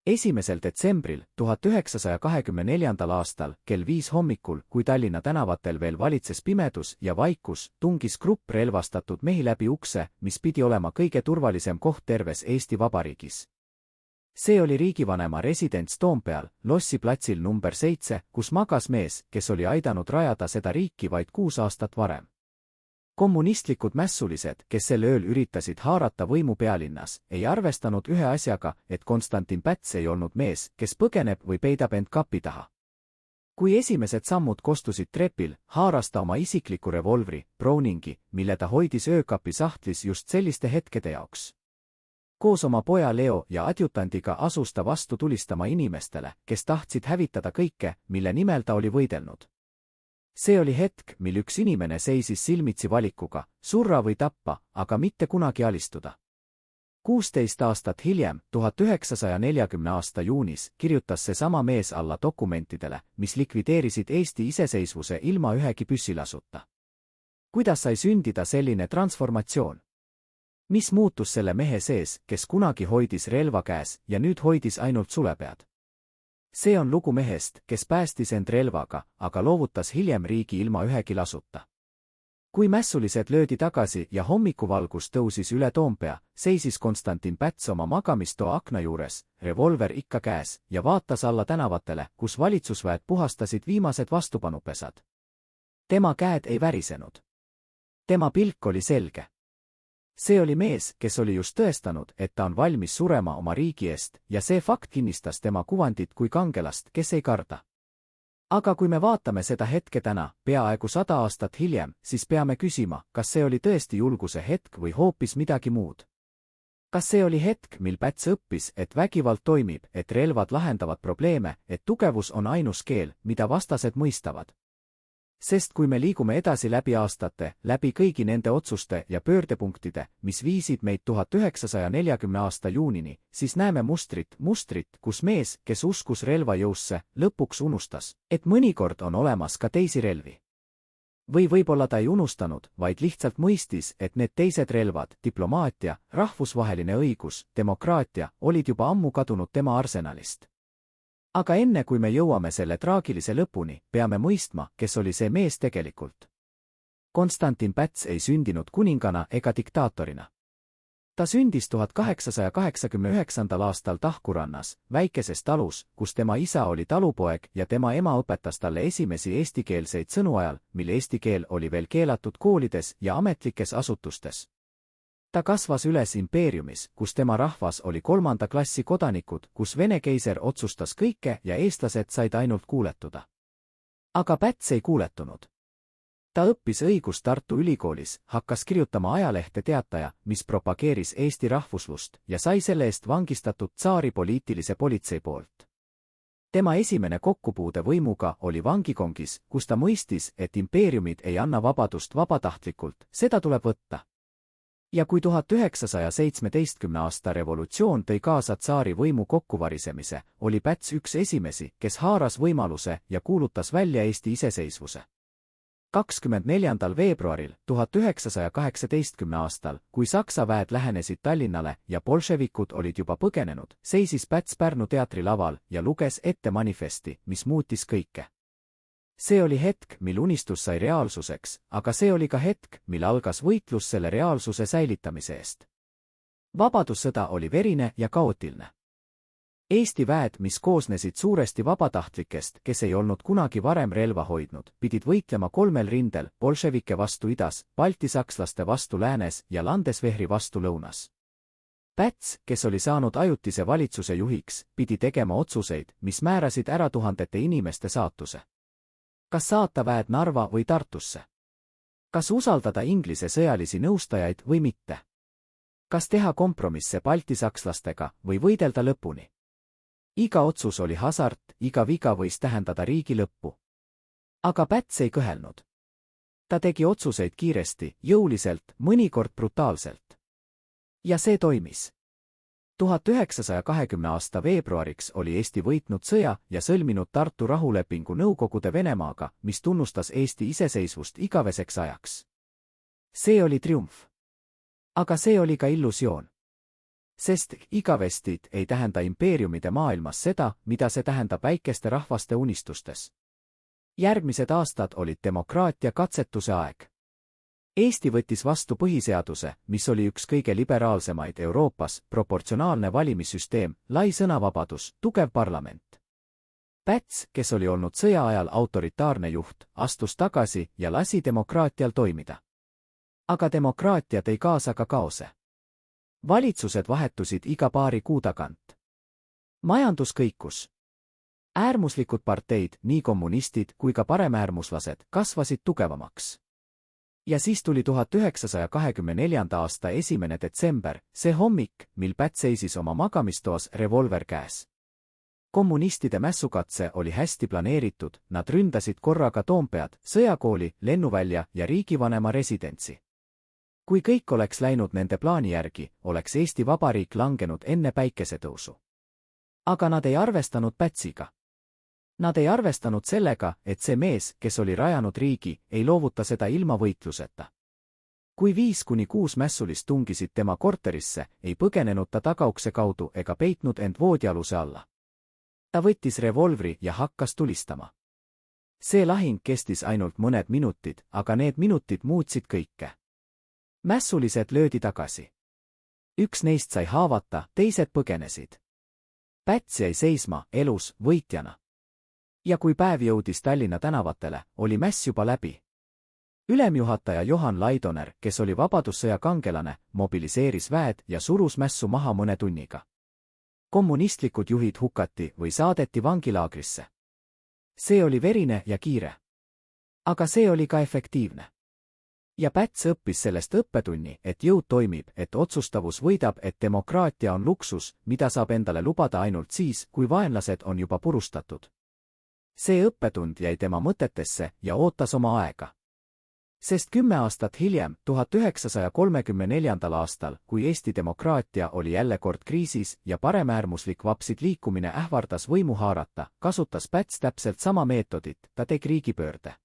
1. detsembril 1924. aastal kell 5 hommikul, kui Tallinna tänavatel veel valitses pimedus ja vaikus, tungis grupp relvastatud mehi läbi ukse, mis pidi olema kõige turvalisem koht terves Eesti Vabariigis. See oli riigivanema residents Toompeal, Lossi platsil number 7, kus magas mees, kes oli aidanud rajada seda riiki vaid 6 aastat varem. Kommunistlikud mässulised, kes sel ööl üritasid haarata võimu pealinnas, ei arvestanud ühe asjaga, et Konstantin Päts ei olnud mees, kes põgeneb või peidab end kapi taha. Kui esimesed sammud kostusid trepil, haaras ta oma isikliku revolvri, Browningi, mille ta hoidis öökapi sahtlis just selliste hetkede jaoks. Koos oma poja Leo ja adjutandiga asus ta vastu tulistama inimestele, kes tahtsid hävitada kõike, mille nimel ta oli võidelnud. See oli hetk, mil üks inimene seisis silmitsi valikuga, surra või tappa, aga mitte kunagi alistuda. 16 aastat hiljem, 1940. aasta juunis, kirjutas seesama mees alla dokumentidele, mis likvideerisid Eesti iseseisvuse ilma ühegi püssilasuta. Kuidas sai sündida selline transformatsioon? Mis muutus selle mehe sees, kes kunagi hoidis relva käes ja nüüd hoidis ainult sulepead? See on lugu mehest, kes päästis end relvaga, aga loovutas hiljem riigi ilma ühegi lasuta. Kui mässulised löödi tagasi ja hommikuvalgus tõusis üle Toompea, seisis Konstantin Päts oma magamistoa akna juures, revolver ikka käes, ja vaatas alla tänavatele, kus valitsusväed puhastasid viimased vastupanupesad. Tema käed ei värisenud. Tema pilk oli selge. See oli mees, kes oli just tõestanud, et ta on valmis surema oma riigi eest, ja see fakt kinnistas tema kuvandit kui kangelast, kes ei karda. Aga kui me vaatame seda hetke täna, peaaegu 100 aastat hiljem, siis peame küsima, kas see oli tõesti julguse hetk või hoopis midagi muud. Kas see oli hetk, mil Päts õppis, et vägivald toimib, et relvad lahendavad probleeme, et tugevus on ainus keel, mida vastased mõistavad? Sest kui me liigume edasi läbi aastate, läbi kõigi nende otsuste ja pöördepunktide, mis viisid meid 1940. aasta juunini, siis näeme mustrit, kus mees, kes uskus relva jõusse, lõpuks unustas, et mõnikord on olemas ka teisi relvi. Või võib-olla ta ei unustanud, vaid lihtsalt mõistis, et need teised relvad, diplomaatia, rahvusvaheline õigus, demokraatia, olid juba ammu kadunud tema arsenalist. Aga enne kui me jõuame selle traagilise lõpuni, peame mõistma, kes oli see mees tegelikult. Konstantin Päts ei sündinud kuningana ega diktaatorina. Ta sündis 1889. aastal Tahkurannas, väikeses talus, kus tema isa oli talupoeg ja tema ema õpetas talle esimesi eestikeelseid sõnu ajal, mil eesti keel oli veel keelatud koolides ja ametlikes asutustes. Ta kasvas üles impeeriumis, kus tema rahvas oli 3. klassi kodanikud, kus Vene keiser otsustas kõike ja eestlased said ainult kuuletuda. Aga Päts ei kuuletunud. Ta õppis õigust Tartu Ülikoolis, hakkas kirjutama ajalehte Teataja, mis propageeris Eesti rahvuslust, ja sai selle eest vangistatud tsaari poliitilise politsei poolt. Tema esimene kokkupuude võimuga oli vangikongis, kus ta mõistis, et impeeriumid ei anna vabadust vabatahtlikult, seda tuleb võtta. Ja kui 1917. aasta revolutsioon tõi kaasa tsaari võimu kokkuvarisemise, oli Päts üks esimesi, kes haaras võimaluse ja kuulutas välja Eesti iseseisvuse. 24. veebruaril 1918. aastal, kui Saksa väed lähenesid Tallinnale ja bolševikud olid juba põgenenud, seisis Päts Pärnu teatri laval ja luges ette manifesti, mis muutis kõike. See oli hetk, mil unistus sai reaalsuseks, aga see oli ka hetk, mil algas võitlus selle reaalsuse säilitamise eest. Vabadussõda oli verine ja kaootiline. Eesti väed, mis koosnesid suuresti vabatahtlikest, kes ei olnud kunagi varem relva hoidnud, pidid võitlema 3 rindel, bolševike vastu idas, baltisakslaste vastu läänes ja Landesvehri vastu lõunas. Päts, kes oli saanud ajutise valitsuse juhiks, pidi tegema otsuseid, mis määrasid ära tuhandete inimeste saatuse. Kas saata väed Narva või Tartusse? Kas usaldada Inglise sõjalisi nõustajaid või mitte? Kas teha kompromisse baltisakslastega või võidelda lõpuni? Iga otsus oli hasart, iga viga võis tähendada riigi lõppu. Aga Päts ei kõhelnud. Ta tegi otsuseid kiiresti, jõuliselt, mõnikord brutaalselt. Ja see toimis. 1920. aasta veebruariks oli Eesti võitnud sõja ja sõlminud Tartu rahulepingu Nõukogude Venemaaga, mis tunnustas Eesti iseseisvust igaveseks ajaks. See oli triumf. Aga see oli ka illusioon. Sest igavestit ei tähenda impeeriumide maailmas seda, mida see tähendab väikeste rahvaste unistustes. Järgmised aastad olid demokraatia katsetuse aeg. Eesti võttis vastu põhiseaduse, mis oli üks kõige liberaalsemaid Euroopas, proportsionaalne valimissüsteem, lai sõnavabadus, tugev parlament. Päts, kes oli olnud sõja ajal autoritaarne juht, astus tagasi ja lasi demokraatial toimida. Aga demokraatia tõi kaasa ka kaose. Valitsused vahetusid iga paari kuu tagant. Majandus kõikus. Äärmuslikud parteid, nii kommunistid kui ka paremäärmuslased, kasvasid tugevamaks. Ja siis tuli 1924. aasta 1. detsember, see hommik, mil Päts seisis oma magamistoas revolver käes. Kommunistide mässukatse oli hästi planeeritud, nad ründasid korraga Toompead, sõjakooli, lennuvälja ja riigivanema residentsi. Kui kõik oleks läinud nende plaani järgi, oleks Eesti Vabariik langenud enne päikesetõusu. Aga nad ei arvestanud Pätsiga. Nad ei arvestanud sellega, et see mees, kes oli rajanud riigi, ei loovuta seda ilma võitluseta. Kui 5–6 mässulist tungisid tema korterisse, ei põgenenud ta tagaukse kaudu ega peitnud end voodialuse alla. Ta võttis revolvri ja hakkas tulistama. See lahing kestis ainult mõned minutid, aga need minutid muutsid kõike. Mässulised löödi tagasi. Üks neist sai haavata, teised põgenesid. Päts jäi seisma, elus, võitjana. Ja kui päev jõudis Tallinna tänavatele, oli mäss juba läbi. Ülemjuhataja Johan Laidoner, kes oli vabadussõja kangelane, mobiliseeris väed ja surus mässu maha mõne tunniga. Kommunistlikud juhid hukati või saadeti vangilaagrisse. See oli verine ja kiire. Aga see oli ka efektiivne. Ja Päts õppis sellest õppetunni, et jõud toimib, et otsustavus võidab, et demokraatia on luksus, mida saab endale lubada ainult siis, kui vaenlased on juba purustatud. See õppetund jäi tema mõtetesse ja ootas oma aega. Sest 10 aastat hiljem, 1934. aastal, kui Eesti demokraatia oli jälle kord kriisis ja paremäärmuslik vapsid liikumine ähvardas võimu haarata, kasutas Päts täpselt sama meetodit, ta tegi riigipöörde.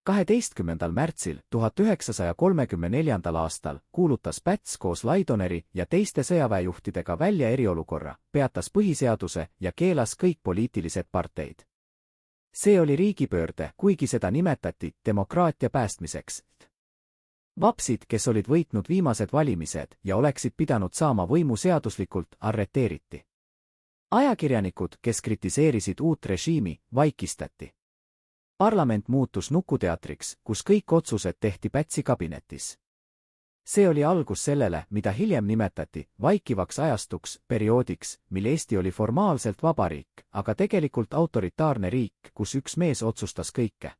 12. märtsil 1934. aastal kuulutas Päts koos Laidoneri ja teiste sõjaväejuhtidega välja eriolukorra, peatas põhiseaduse ja keelas kõik poliitilised parteid. See oli riigipöörde, kuigi seda nimetati demokraatia päästmiseks. Vapsid, kes olid võitnud viimased valimised ja oleksid pidanud saama võimu seaduslikult, arreteeriti. Ajakirjanikud, kes kritiseerisid uut režiimi, vaikistati. Parlament muutus nukuteatriks, kus kõik otsused tehti Pätsi kabinetis. See oli algus sellele, mida hiljem nimetati vaikivaks ajastuks, perioodiks, mil Eesti oli formaalselt vabariik, aga tegelikult autoritaarne riik, kus üks mees otsustas kõike.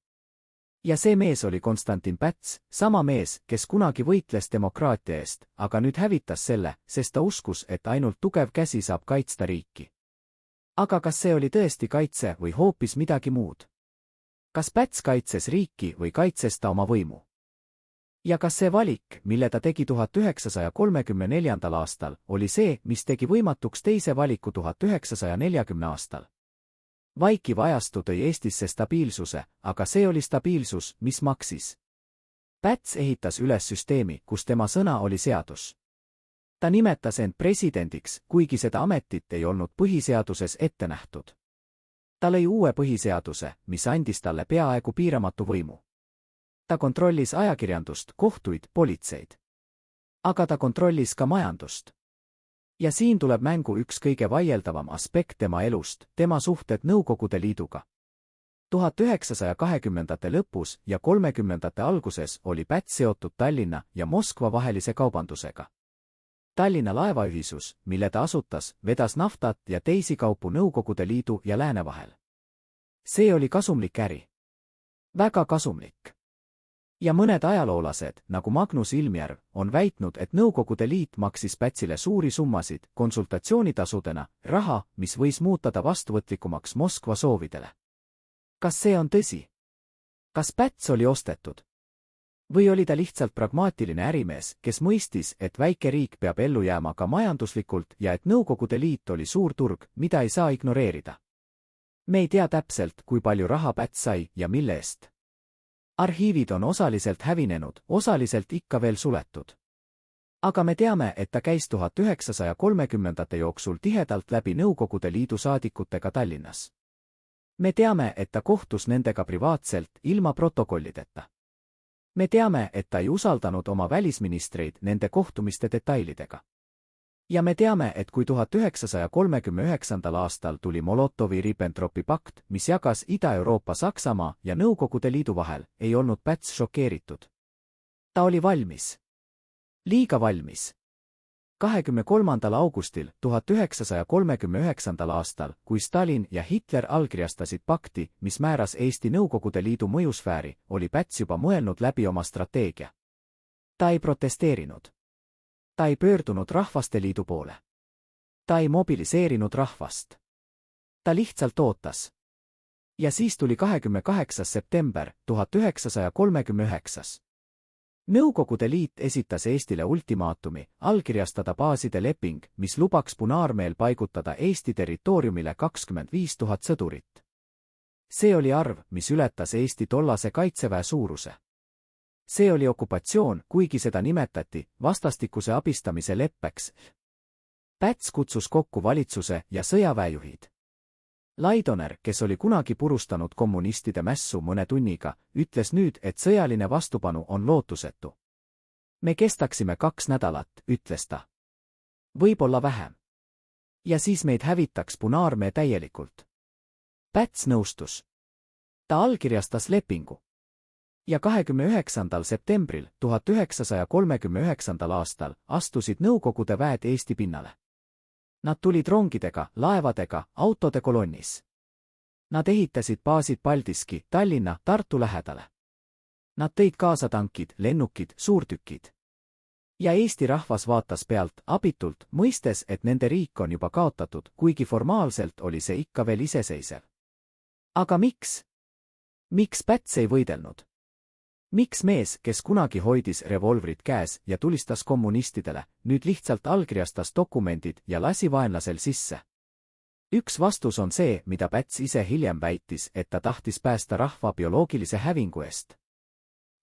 Ja see mees oli Konstantin Päts, sama mees, kes kunagi võitles demokraatia eest, aga nüüd hävitas selle, sest ta uskus, et ainult tugev käsi saab kaitsta riiki. Aga kas see oli tõesti kaitse või hoopis midagi muud? Kas Päts kaitses riiki või kaitses ta oma võimu? Ja kas see valik, mille ta tegi 1934. aastal, oli see, mis tegi võimatuks teise valiku 1940. aastal? Vaikiv ajastu tõi Eestisse stabiilsuse, aga see oli stabiilsus, mis maksis. Päts ehitas üles süsteemi, kus tema sõna oli seadus. Ta nimetas end presidendiks, kuigi seda ametit ei olnud põhiseaduses ette nähtud. Ta lõi uue põhiseaduse, mis andis talle peaaegu piiramatu võimu. Ta kontrollis ajakirjandust, kohtuid, politseid. Aga ta kontrollis ka majandust. Ja siin tuleb mängu üks kõige vaieldavam aspekt tema elust, tema suhted Nõukogude Liiduga. 1920. lõpus ja 30. alguses oli Päts seotud Tallinna ja Moskva vahelise kaubandusega. Tallinna laevaühisus, mille ta asutas, vedas naftat ja teisi kaupu Nõukogude Liidu ja Lääne vahel. See oli kasumlik äri. Väga kasumlik. Ja mõned ajaloolased, nagu Magnus Ilmjärv, on väitnud, et Nõukogude Liit maksis Pätsile suuri summasid konsultatsioonitasudena, raha, mis võis muuta ta vastuvõtlikumaks Moskva soovidele. Kas see on tõsi? Kas Päts oli ostetud? Või oli ta lihtsalt pragmaatiline ärimees, kes mõistis, et väike riik peab ellu jääma ka majanduslikult ja et Nõukogude Liit oli suur turg, mida ei saa ignoreerida? Me ei tea täpselt, kui palju raha Päts sai ja mille eest. Arhiivid on osaliselt hävinenud, osaliselt ikka veel suletud. Aga me teame, et ta käis 1930ndate jooksul tihedalt läbi Nõukogude Liidu saadikutega Tallinnas. Me teame, et ta kohtus nendega privaatselt, ilma protokollideta. Me teame, et ta ei usaldanud oma välisministreid nende kohtumiste detailidega. Ja me teame, et kui 1939. aastal tuli Molotovi-Ribbentropi pakt, mis jagas Ida-Euroopa Saksamaa ja Nõukogude Liidu vahel, ei olnud Päts šokeeritud. Ta oli valmis. Liiga valmis. 23. augustil 1939. aastal, kui Stalin ja Hitler allkirjastasid pakti, mis määras Eesti Nõukogude Liidu mõjusfääri, oli Päts juba mõelnud läbi oma strateegia. Ta ei protesteerinud. Ta ei pöördunud Rahvaste Liidu poole. Ta ei mobiliseerinud rahvast. Ta lihtsalt ootas. Ja siis tuli 28. september 1939. Nõukogude Liit esitas Eestile ultimaatumi allkirjastada baaside leping, mis lubaks Punaarmeel paigutada Eesti territooriumile 25 000 sõdurit. See oli arv, mis ületas Eesti tollase kaitseväe suuruse. See oli okupatsioon, kuigi seda nimetati vastastikuse abistamise leppeks. Päts kutsus kokku valitsuse ja sõjaväejuhid. Laidoner, kes oli kunagi purustanud kommunistide mässu mõne tunniga, ütles nüüd, et sõjaline vastupanu on lootusetu. Me kestaksime 2 nädalat, ütles ta. Võib-olla vähem. Ja siis meid hävitaks Punaarmee täielikult. Päts nõustus. Ta allkirjastas lepingu. Ja 29. septembril 1939. aastal astusid Nõukogude väed Eesti pinnale. Nad tulid rongidega, laevadega, autode kolonnis. Nad ehitasid baasid Paldiski, Tallinna, Tartu lähedale. Nad tõid kaasa tankid, lennukid, suurtükid. Ja Eesti rahvas vaatas pealt, abitult, mõistes, et nende riik on juba kaotatud, kuigi formaalselt oli see ikka veel iseseisev. Aga miks? Miks Päts ei võidelnud? Miks mees, kes kunagi hoidis revolvrit käes ja tulistas kommunistidele, nüüd lihtsalt allkirjastas dokumendid ja lasi vaenlasel sisse? Üks vastus on see, mida Päts ise hiljem väitis, et ta tahtis päästa rahva bioloogilise hävingu eest.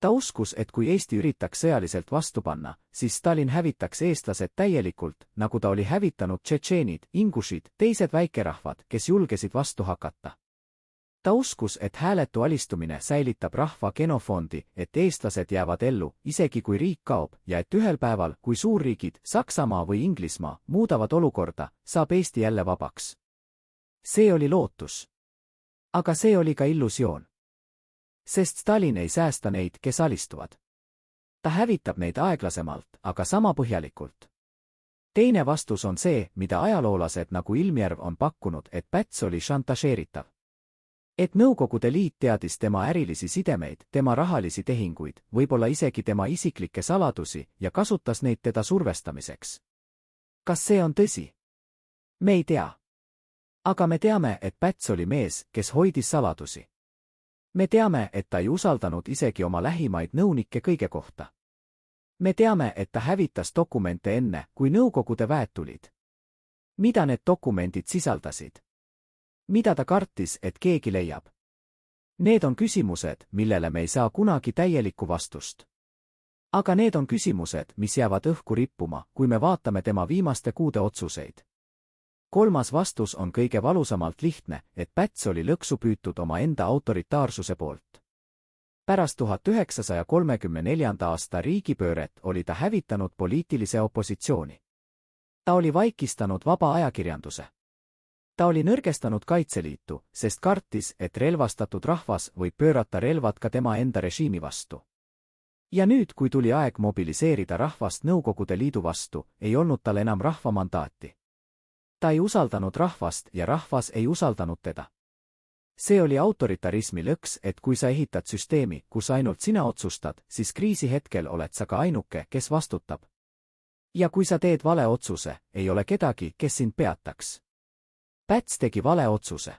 Ta uskus, et kui Eesti üritaks sõjaliselt vastu panna, siis Stalin hävitaks eestlased täielikult, nagu ta oli hävitanud tšetšeenid, ingušid, teised väikerahvad, kes julgesid vastu hakata. Ta uskus, et hääletu alistumine säilitab rahva genofondi, et eestlased jäävad ellu, isegi kui riik kaob, ja et ühel päeval, kui suurriigid, Saksamaa või Inglismaa, muudavad olukorda, saab Eesti jälle vabaks. See oli lootus. Aga see oli ka illusioon. Sest Stalin ei säästa neid, kes alistuvad. Ta hävitab neid aeglasemalt, aga sama põhjalikult. Teine vastus on see, mida ajaloolased nagu Ilmjärv on pakkunud, et Päts oli šantažeeritav. Et Nõukogude Liit teadis tema ärilisi sidemeid, tema rahalisi tehinguid, võib-olla isegi tema isiklikke saladusi ja kasutas neid teda survestamiseks. Kas see on tõsi? Me ei tea. Aga me teame, et Päts oli mees, kes hoidis saladusi. Me teame, et ta ei usaldanud isegi oma lähimaid nõunikke kõige kohta. Me teame, et ta hävitas dokumente enne, kui Nõukogude väed tulid. Mida need dokumendid sisaldasid? Mida ta kartis, et keegi leiab? Need on küsimused, millele me ei saa kunagi täielikku vastust. Aga need on küsimused, mis jäävad õhku rippuma, kui me vaatame tema viimaste kuude otsuseid. Kolmas vastus on kõige valusamalt lihtne, et Päts oli lõksu püütud oma enda autoritaarsuse poolt. Pärast 1934. aasta riigipööret oli ta hävitanud poliitilise opositsiooni. Ta oli vaikistanud vaba ajakirjanduse. Ta oli nõrgestanud Kaitseliitu, sest kartis, et relvastatud rahvas võib pöörata relvad ka tema enda režiimi vastu. Ja nüüd, kui tuli aeg mobiliseerida rahvast Nõukogude Liidu vastu, ei olnud tal enam rahva mandaati. Ta ei usaldanud rahvast ja rahvas ei usaldanud teda. See oli autoritarismi lõks, et kui sa ehitad süsteemi, kus ainult sina otsustad, siis kriisi hetkel oled sa ka ainuke, kes vastutab. Ja kui sa teed vale otsuse, ei ole kedagi, kes sind peataks. Päts tegi vale otsuse.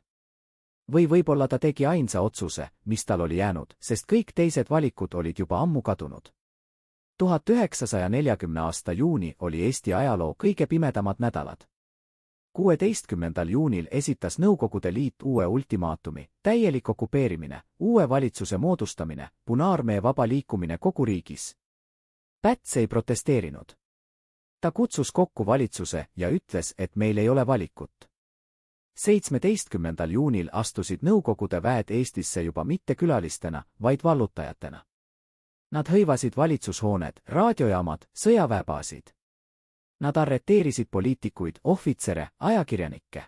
Või võib-olla ta tegi ainsa otsuse, mis tal oli jäänud, sest kõik teised valikud olid juba ammu kadunud. 1940. aasta juuni oli Eesti ajaloo kõige pimedamad nädalad. 16. juunil esitas Nõukogude Liit uue ultimaatumi, täielik okupeerimine, uue valitsuse moodustamine, Punaarmee vaba liikumine kogu riigis. Päts ei protesteerinud. Ta kutsus kokku valitsuse ja ütles, et meil ei ole valikut. 17. juunil astusid Nõukogude väed Eestisse juba mitte külalistena, vaid vallutajatena. Nad hõivasid valitsushooned, raadiojaamad, sõjaväebaasid. Nad arreteerisid poliitikuid, ohvitsere, ajakirjanikke.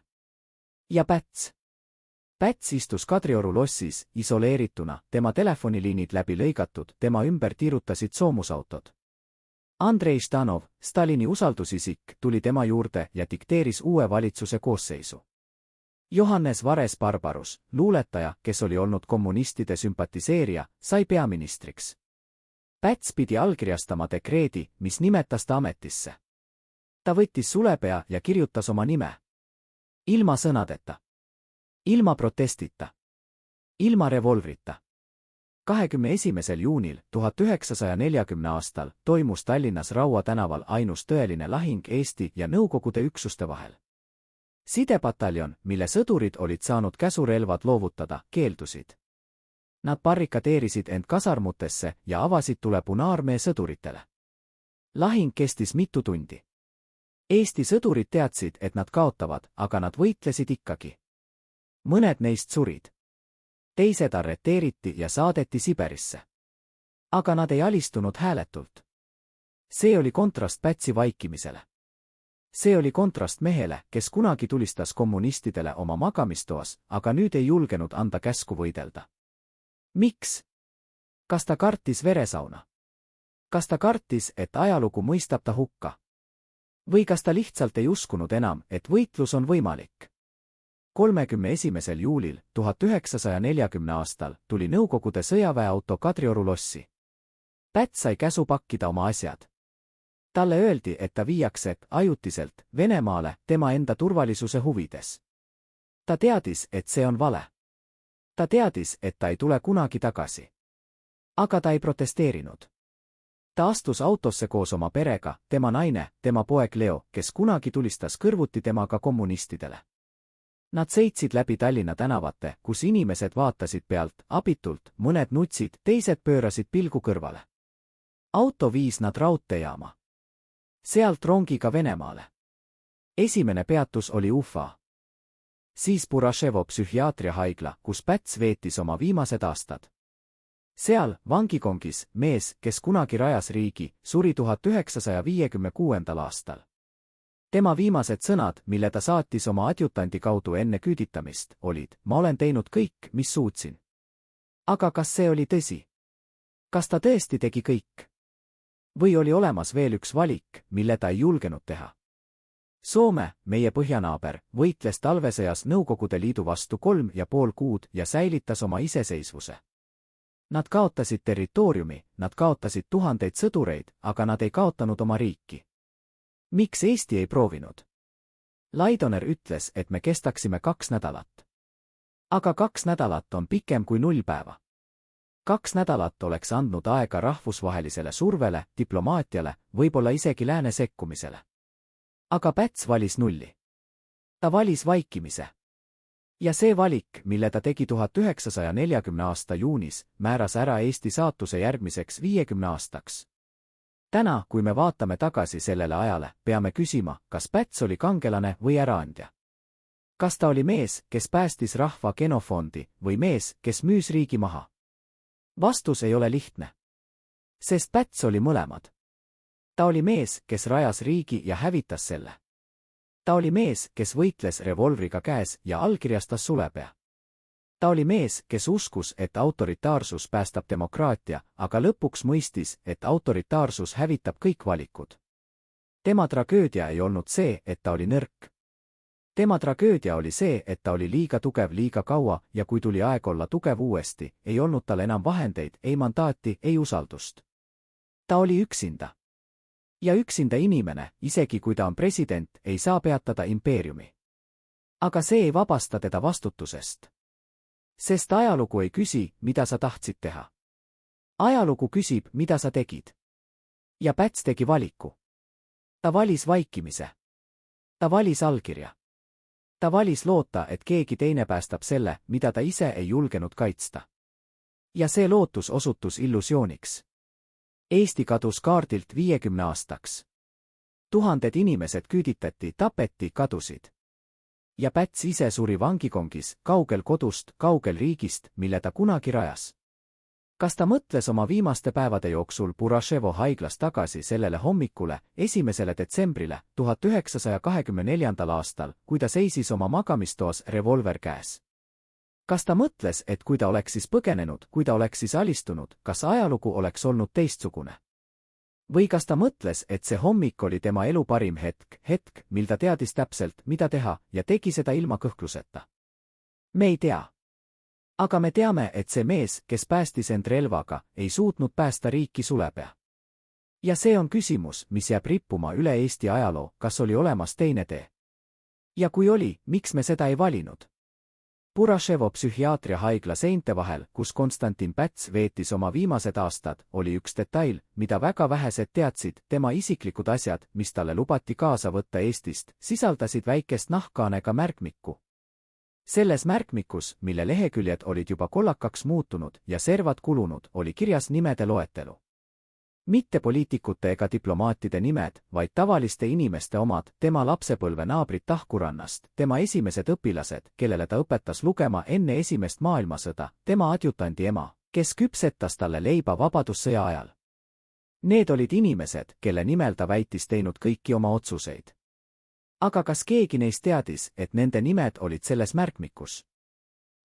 Ja Päts istus Kadrioru lossis, isoleerituna, tema telefoniliinid läbi lõigatud, tema ümber tiirutasid soomusautod. Andrei Ždanov, Stalini usaldusisik, tuli tema juurde ja dikteeris uue valitsuse koosseisu. Johannes Vares-Barbarus, luuletaja, kes oli olnud kommunistide sümpatiseerija, sai peaministriks. Päts pidi allkirjastama dekreedi, mis nimetas ta ametisse. Ta võttis sulepea ja kirjutas oma nime. Ilma sõnadeta. Ilma protestita. Ilma revolvrita. 21. juunil 1940 aastal toimus Tallinnas Raua tänaval ainus tõeline lahing Eesti ja Nõukogude üksuste vahel. Sidepataljon, mille sõdurid olid saanud käsurelvad loovutada, keeldusid. Nad barrikadeerisid end kasarmutesse ja avasid tule Punaarmee sõduritele. Lahing kestis mitu tundi. Eesti sõdurid teadsid, et nad kaotavad, aga nad võitlesid ikkagi. Mõned neist surid. Teised arreteeriti ja saadeti Siberisse. Aga nad ei alistunud hääletult. See oli kontrast Pätsi vaikimisele. See oli kontrast mehele, kes kunagi tulistas kommunistidele oma magamistoas, aga nüüd ei julgenud anda käsku võidelda. Miks? Kas ta kartis veresauna? Kas ta kartis, et ajalugu mõistab ta hukka? Või kas ta lihtsalt ei uskunud enam, et võitlus on võimalik? 31. juulil 1940 aastal tuli Nõukogude sõjaväeauto Kadrioru lossi. Päts sai käsu pakkida oma asjad. Talle öeldi, et ta viiakse ajutiselt Venemaale tema enda turvalisuse huvides. Ta teadis, et see on vale. Ta teadis, et ta ei tule kunagi tagasi. Aga ta ei protesteerinud. Ta astus autosse koos oma perega, tema naine, tema poeg Leo, kes kunagi tulistas kõrvuti temaga kommunistidele. Nad sõitsid läbi Tallinna tänavate, kus inimesed vaatasid pealt, abitult, mõned nutsid, teised pöörasid pilgu kõrvale. Auto viis nad raudteejaama. Sealt rongiga Venemaale. Esimene peatus oli Ufa. Siis Buraševo psühhiaatriahaigla, kus Päts veetis oma viimased aastad. Seal, vangikongis, mees, kes kunagi rajas riigi, suri 1956. aastal. Tema viimased sõnad, mille ta saatis oma adjutandi kaudu enne küüditamist, olid: ma olen teinud kõik, mis suutsin. Aga kas see oli tõsi? Kas ta tõesti tegi kõik? Või oli olemas veel üks valik, mille ta ei julgenud teha? Soome, meie põhjanaaber, võitles talvesõjas Nõukogude Liidu vastu 3,5 kuud ja säilitas oma iseseisvuse. Nad kaotasid territooriumi, nad kaotasid tuhandeid sõdureid, aga nad ei kaotanud oma riiki. Miks Eesti ei proovinud? Laidoner ütles, et me kestaksime 2 nädalat. Aga 2 nädalat on pikem kui 0 päeva. 2 nädalat oleks andnud aega rahvusvahelisele survele, diplomaatiale, võib-olla isegi lääne sekkumisele. Aga Päts valis nulli. Ta valis vaikimise. Ja see valik, mille ta tegi 1940 aasta juunis, määras ära Eesti saatuse järgmiseks 50 aastaks. Täna, kui me vaatame tagasi sellele ajale, peame küsima, kas Päts oli kangelane või äraandja. Kas ta oli mees, kes päästis rahva genofondi, või mees, kes müüs riigi maha? Vastus ei ole lihtne. Sest Päts oli mõlemad. Ta oli mees, kes rajas riigi ja hävitas selle. Ta oli mees, kes võitles revolvriga käes ja allkirjastas sulepea. Ta oli mees, kes uskus, et autoritaarsus päästab demokraatia, aga lõpuks mõistis, et autoritaarsus hävitab kõik valikud. Tema tragöödia ei olnud see, et ta oli nõrk. Tema tragöödia oli see, et ta oli liiga tugev liiga kaua ja kui tuli aeg olla tugev uuesti, ei olnud tal enam vahendeid, ei mandaati, ei usaldust. Ta oli üksinda. Ja üksinda inimene, isegi kui ta on president, ei saa peatada impeeriumi. Aga see ei vabasta teda vastutusest. Sest ajalugu ei küsi, mida sa tahtsid teha. Ajalugu küsib, mida sa tegid. Ja Päts tegi valiku. Ta valis vaikimise. Ta valis allkirja. Ta valis loota, et keegi teine päästab selle, mida ta ise ei julgenud kaitsta. Ja see lootus osutus illusiooniks. Eesti kadus kaardilt 50 aastaks. Tuhanded inimesed küüditati, tapeti, kadusid. Ja Päts ise suri vangikongis, kaugel kodust, kaugel riigist, mille ta kunagi rajas. Kas ta mõtles oma viimaste päevade jooksul Buraševo haiglas tagasi sellele hommikule, 1. detsembrile 1924. aastal, kui ta seisis oma magamistoas revolver käes? Kas ta mõtles, et kui ta oleks siis põgenenud, kui ta oleks siis alistunud, kas ajalugu oleks olnud teistsugune? Või kas ta mõtles, et see hommik oli tema elu parim hetk, mil ta teadis täpselt, mida teha, ja tegi seda ilma kõhkluseta? Me ei tea. Aga me teame, et see mees, kes päästis end relvaga, ei suutnud päästa riiki sulepea. Ja see on küsimus, mis jääb rippuma üle Eesti ajaloo, kas oli olemas teine tee? Ja kui oli, miks me seda ei valinud? Buraševo psühhiaatriahaigla seinte vahel, kus Konstantin Päts veetis oma viimased aastad, oli üks detail, mida väga vähesed teadsid, tema isiklikud asjad, mis talle lubati kaasa võtta Eestist, sisaldasid väikest nahkkaanega märkmikku. Selles märkmikus, mille leheküljed olid juba kollakaks muutunud ja servad kulunud, oli kirjas nimede loetelu. Mitte poliitikute ega diplomaatide nimed, vaid tavaliste inimeste omad, tema lapsepõlve naabrid Tahkurannast, tema esimesed õpilased, kellele ta õpetas lugema enne esimest maailmasõda, tema adjutandi ema, kes küpsetas talle leiba vabadussõja ajal. Need olid inimesed, kelle nimel ta väitis teinud kõiki oma otsuseid. Aga kas keegi neist teadis, et nende nimed olid selles märkmikus?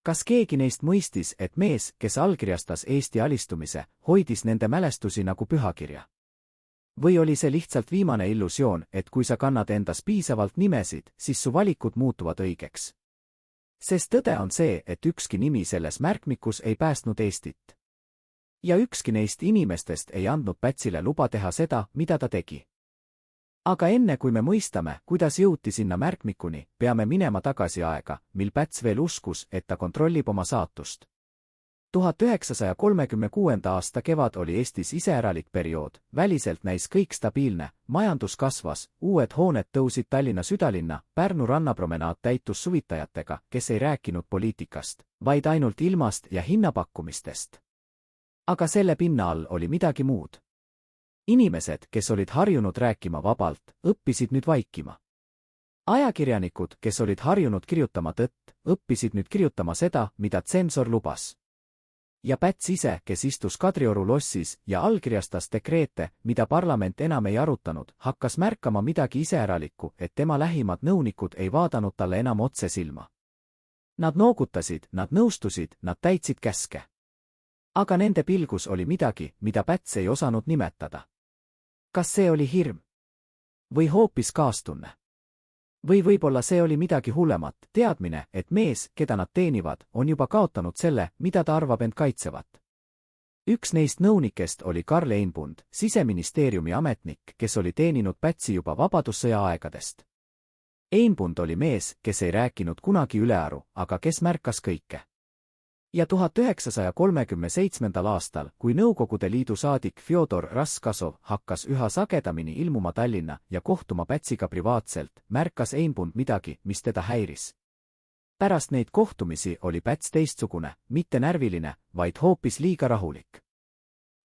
Kas keegi neist mõistis, et mees, kes allkirjastas Eesti alistumise, hoidis nende mälestusi nagu pühakirja? Või oli see lihtsalt viimane illusioon, et kui sa kannad endas piisavalt nimesid, siis su valikud muutuvad õigeks? Sest tõde on see, et ükski nimi selles märkmikus ei päästnud Eestit. Ja ükski neist inimestest ei andnud Pätsile luba teha seda, mida ta tegi. Aga enne kui me mõistame, kuidas jõuti sinna märkmikuni, peame minema tagasi aega, mil Päts veel uskus, et ta kontrollib oma saatust. 1936. aasta kevad oli Eestis iseäralik periood, väliselt näis kõik stabiilne, majandus kasvas, uued hooned tõusid Tallinna südalinna, Pärnu rannapromenaad täitus suvitajatega, kes ei rääkinud poliitikast, vaid ainult ilmast ja hinnapakkumistest. Aga selle pinna all oli midagi muud. Inimesed, kes olid harjunud rääkima vabalt, õppisid nüüd vaikima. Ajakirjanikud, kes olid harjunud kirjutama tõtt, õppisid nüüd kirjutama seda, mida tsensor lubas. Ja Päts ise, kes istus Kadrioru lossis ja allkirjastas dekreete, mida parlament enam ei arutanud, hakkas märkama midagi iseäralikku, et tema lähimad nõunikud ei vaadanud talle enam otse silma. Nad noogutasid, nad nõustusid, nad täitsid käske. Aga nende pilgus oli midagi, mida Päts ei osanud nimetada. Kas see oli hirm? Või hoopis kaastunne? Või võib-olla see oli midagi hullemat, teadmine, et mees, keda nad teenivad, on juba kaotanud selle, mida ta arvab end kaitsevat. Üks neist nõunikest oli Karl Einbund, Siseministeeriumi ametnik, kes oli teeninud Pätsi juba vabadussõja aegadest. Einbund oli mees, kes ei rääkinud kunagi ülearu, aga kes märkas kõike. Ja 1937. aastal, kui Nõukogude Liidu saadik Fjodor Raskasov hakkas üha sagedamini ilmuma Tallinna ja kohtuma Pätsiga privaatselt, märkas Einbund midagi, mis teda häiris. Pärast neid kohtumisi oli Päts teistsugune, mitte närviline, vaid hoopis liiga rahulik.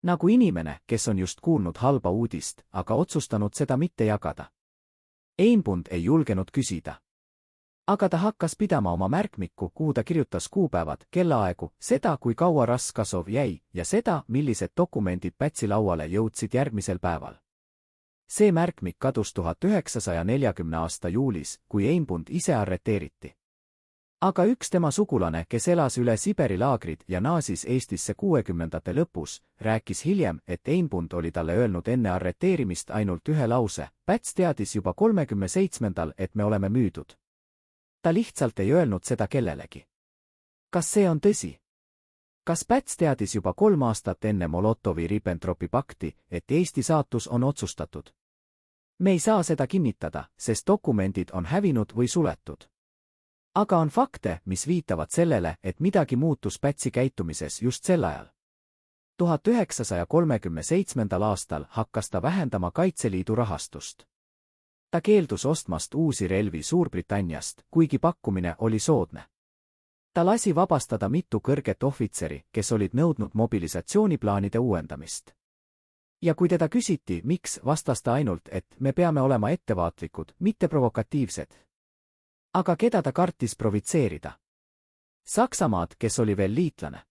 Nagu inimene, kes on just kuulnud halba uudist, aga otsustanud seda mitte jagada. Einbund ei julgenud küsida. Aga ta hakkas pidama oma märkmikku, kuhu ta kirjutas kuupäevad, kellaaegu, seda, kui kaua Raskasov jäi, ja seda, millised dokumendid Pätsi lauale jõudsid järgmisel päeval. See märkmik kadus 1940. aasta juulis, kui Einbund ise arreteeriti. Aga üks tema sugulane, kes elas üle Siberi laagrid ja naasis Eestisse 60ndate lõpus, rääkis hiljem, et Einbund oli talle öelnud enne arreteerimist ainult ühe lause: Päts teadis juba 37. et me oleme müüdud. Ta lihtsalt ei öelnud seda kellelegi. Kas see on tõsi? Kas Päts teadis juba 3 aastat enne Molotovi-Ribbentropi pakti, et Eesti saatus on otsustatud? Me ei saa seda kinnitada, sest dokumendid on hävinud või suletud. Aga on fakte, mis viitavad sellele, et midagi muutus Pätsi käitumises just sel ajal. 1937. aastal hakkas ta vähendama Kaitseliidu rahastust. Ta keeldus ostmast uusi relvi Suurbritanniast, kuigi pakkumine oli soodne. Ta lasi vabastada mitu kõrget ohvitseri, kes olid nõudnud mobilisatsiooniplaanide uuendamist. Ja kui teda küsiti, miks, vastas ta ainult, et me peame olema ettevaatlikud, mitte provokatiivsed. Aga keda ta kartis provitseerida? Saksamaad, kes oli veel liitlane?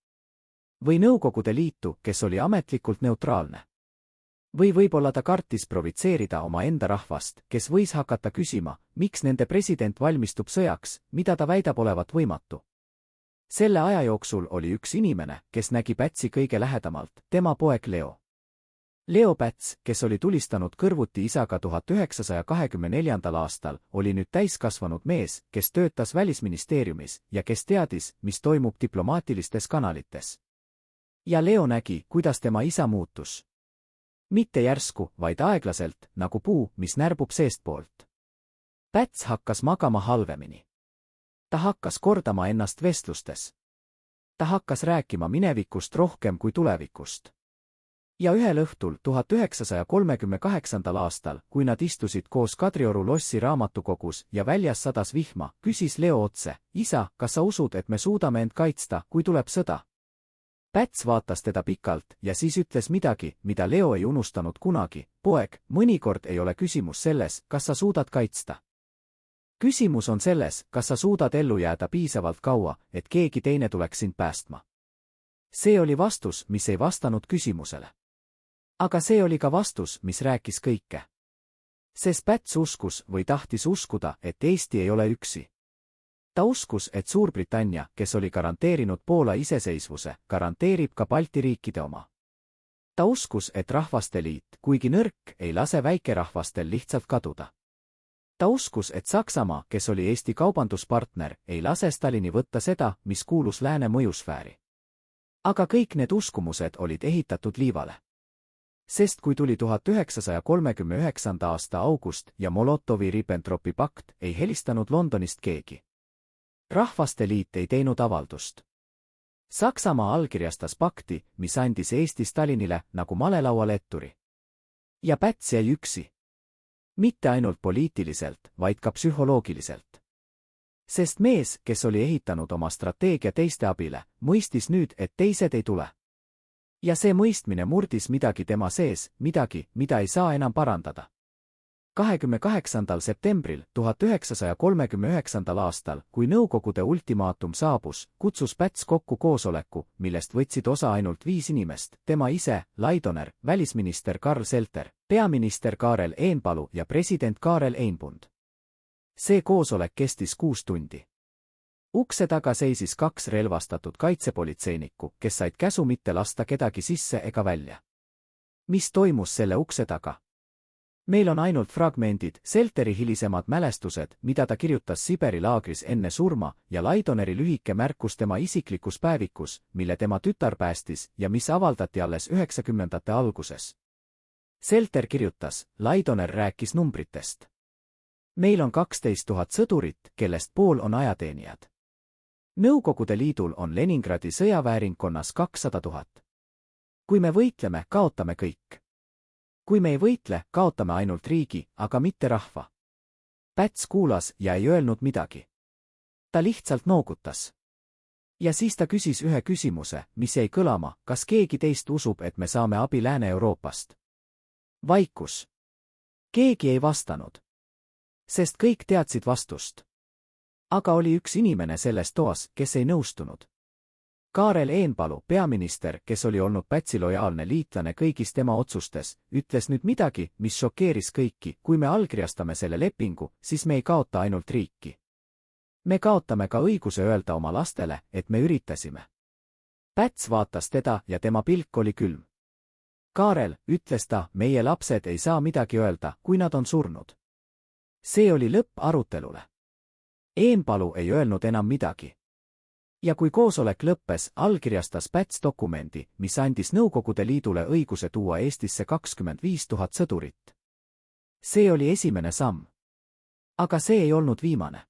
Või Nõukogude Liitu, kes oli ametlikult neutraalne? Või võib-olla ta kartis provitseerida omaenda rahvast, kes võis hakata küsima, miks nende president valmistub sõjaks, mida ta väidab olevat võimatu. Selle aja jooksul oli üks inimene, kes nägi Pätsi kõige lähedamalt, tema poeg Leo. Leo Päts, kes oli tulistanud kõrvuti isaga 1924. aastal, oli nüüd täiskasvanud mees, kes töötas Välisministeeriumis ja kes teadis, mis toimub diplomaatilistes kanalites. Ja Leo nägi, kuidas tema isa muutus. Mitte järsku, vaid aeglaselt, nagu puu, mis närbub seestpoolt. Päts hakkas magama halvemini. Ta hakkas kordama ennast vestlustes. Ta hakkas rääkima minevikust rohkem kui tulevikust. Ja ühel õhtul 1938. aastal, kui nad istusid koos Kadrioru lossi raamatukogus ja väljas sadas vihma, küsis Leo otse, isa, kas sa usud, et me suudame end kaitsta, kui tuleb sõda? Päts vaatas teda pikalt ja siis ütles midagi, mida Leo ei unustanud kunagi. Poeg, mõnikord ei ole küsimus selles, kas sa suudad kaitsta. Küsimus on selles, kas sa suudad ellu jääda piisavalt kaua, et keegi teine tuleks sind päästma. See oli vastus, mis ei vastanud küsimusele. Aga see oli ka vastus, mis rääkis kõike. Sest Päts uskus või tahtis uskuda, et Eesti ei ole üksi. Ta uskus, et Suurbritannia, kes oli garanteerinud Poola iseseisvuse, garanteerib ka Balti riikide oma. Ta uskus, et Rahvaste Liit, kuigi nõrk, ei lase väikerahvastel lihtsalt kaduda. Ta uskus, et Saksamaa, kes oli Eesti kaubanduspartner, ei lase Stalini võtta seda, mis kuulus lääne mõjusfääri. Aga kõik need uskumused olid ehitatud liivale. Sest kui tuli 1939. aasta august ja Molotovi-Ribbentropi pakt, ei helistanud Londonist keegi. Rahvaste Liit ei teinud avaldust. Saksamaa allkirjastas pakti, mis andis Eesti Stalinile nagu malelaualetturi. Ja Päts jäi üksi. Mitte ainult poliitiliselt, vaid ka psühholoogiliselt. Sest mees, kes oli ehitanud oma strateegia teiste abile, mõistis nüüd, et teised ei tule. Ja see mõistmine murdis midagi tema sees, midagi, mida ei saa enam parandada. 28. septembril 1939. aastal, kui Nõukogude ultimaatum saabus, kutsus Päts kokku koosoleku, millest võtsid osa ainult 5 inimest, tema ise, Laidoner, välisminister Karl Selter, peaminister Kaarel Eenpalu ja president Kaarel Einbund. See koosolek kestis 6 tundi. Ukse taga seisis 2 relvastatud kaitsepolitseinikku, kes said käsu mitte lasta kedagi sisse ega välja. Mis toimus selle ukse taga? Meil on ainult fragmendid, Selteri hilisemad mälestused, mida ta kirjutas Siberi laagris enne surma, ja Laidoneri lühike märkus tema isiklikus päevikus, mille tema tütar päästis ja mis avaldati alles 90ndate alguses. Selter kirjutas, Laidoner rääkis numbritest. Meil on 12 000 sõdurit, kellest pool on ajateenijad. Nõukogude Liidul on Leningradi sõjaväeringkonnas 200 000. Kui me võitleme, kaotame kõik. Kui me ei võitle, kaotame ainult riigi, aga mitte rahva. Päts kuulas ja ei öelnud midagi. Ta lihtsalt noogutas. Ja siis ta küsis ühe küsimuse, mis jäi kõlama, kas keegi teist usub, et me saame abi Lääne-Euroopast? Vaikus. Keegi ei vastanud. Sest kõik teadsid vastust. Aga oli üks inimene selles toas, kes ei nõustunud. Kaarel Eenpalu, peaminister, kes oli olnud Pätsi lojaalne liitlane kõigis tema otsustes, ütles nüüd midagi, mis šokeeris kõiki, kui me allkirjastame selle lepingu, siis me ei kaota ainult riiki. Me kaotame ka õiguse öelda oma lastele, et me üritasime. Päts vaatas teda ja tema pilk oli külm. Kaarel, ütles ta, meie lapsed ei saa midagi öelda, kui nad on surnud. See oli lõpp arutelule. Eenpalu ei öelnud enam midagi. Ja kui koosolek lõppes, allkirjastas Päts dokumendi, mis andis Nõukogude Liidule õiguse tuua Eestisse 25 000 sõdurit. See oli esimene samm. Aga see ei olnud viimane.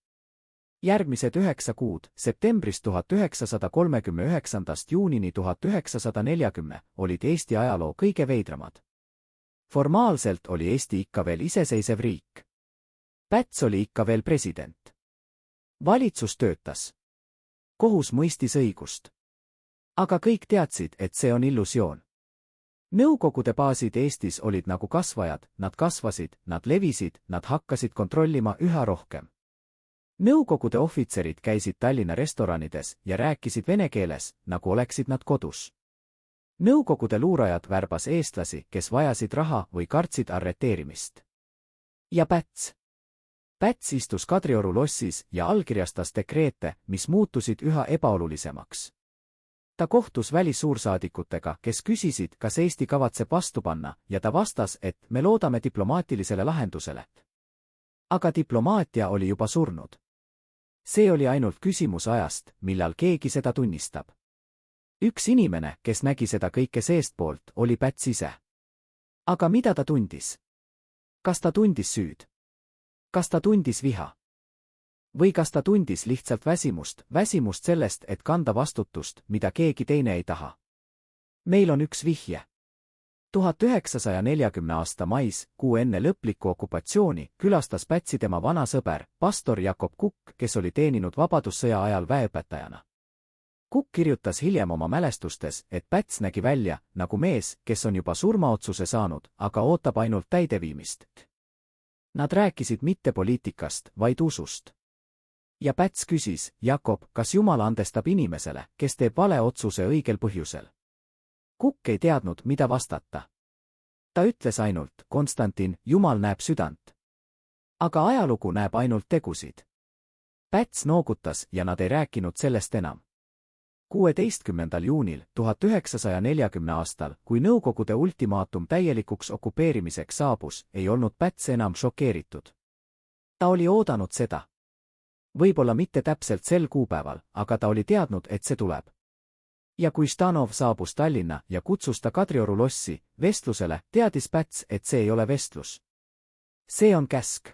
Järgmised 9 kuud, septembrist 1939. juunini 1940, olid Eesti ajaloo kõige veidramad. Formaalselt oli Eesti ikka veel iseseisev riik. Päts oli ikka veel president. Valitsus töötas. Kohus mõistis õigust. Aga kõik teadsid, et see on illusioon. Nõukogude baasid Eestis olid nagu kasvajad, nad kasvasid, nad levisid, nad hakkasid kontrollima üha rohkem. Nõukogude ohvitserid käisid Tallinna restoranides ja rääkisid vene keeles, nagu oleksid nad kodus. Nõukogude luurajad värbas eestlasi, kes vajasid raha või kartsid arreteerimist. Ja Päts. Päts istus Kadrioru lossis ja allkirjastas dekreete, mis muutusid üha ebaolulisemaks. Ta kohtus välissuursaadikutega, kes küsisid, kas Eesti kavatseb vastu panna, ja ta vastas, et me loodame diplomaatilisele lahendusele. Aga diplomaatia oli juba surnud. See oli ainult küsimus ajast, millal keegi seda tunnistab. Üks inimene, kes nägi seda kõike seestpoolt, oli Päts ise. Aga mida ta tundis? Kas ta tundis süüd? Kas ta tundis viha? Või kas ta tundis lihtsalt väsimust sellest, et kanda vastutust, mida keegi teine ei taha? Meil on üks vihje. 1940. aasta mais, kuu enne lõplikku okupatsiooni, külastas Pätsi tema vana sõber, pastor Jakob Kukk, kes oli teeninud vabadussõja ajal väeõpetajana. Kukk kirjutas hiljem oma mälestustes, et Päts nägi välja nagu mees, kes on juba surmaotsuse saanud, aga ootab ainult täideviimist. Nad rääkisid mitte poliitikast, vaid usust. Ja Päts küsis, Jakob, kas Jumal andestab inimesele, kes teeb vale otsuse õigel põhjusel? Kukk ei teadnud, mida vastata. Ta ütles ainult, Konstantin, Jumal näeb südant. Aga ajalugu näeb ainult tegusid. Päts noogutas ja nad ei rääkinud sellest enam. 16. juunil 1940. aastal, kui Nõukogude ultimaatum täielikuks okupeerimiseks saabus, ei olnud Päts enam šokeeritud. Ta oli oodanud seda. Võib-olla mitte täpselt sel kuupäeval, aga ta oli teadnud, et see tuleb. Ja kui Ždanov saabus Tallinna ja kutsus ta Kadrioru lossi vestlusele, teadis Päts, et see ei ole vestlus. See on käsk.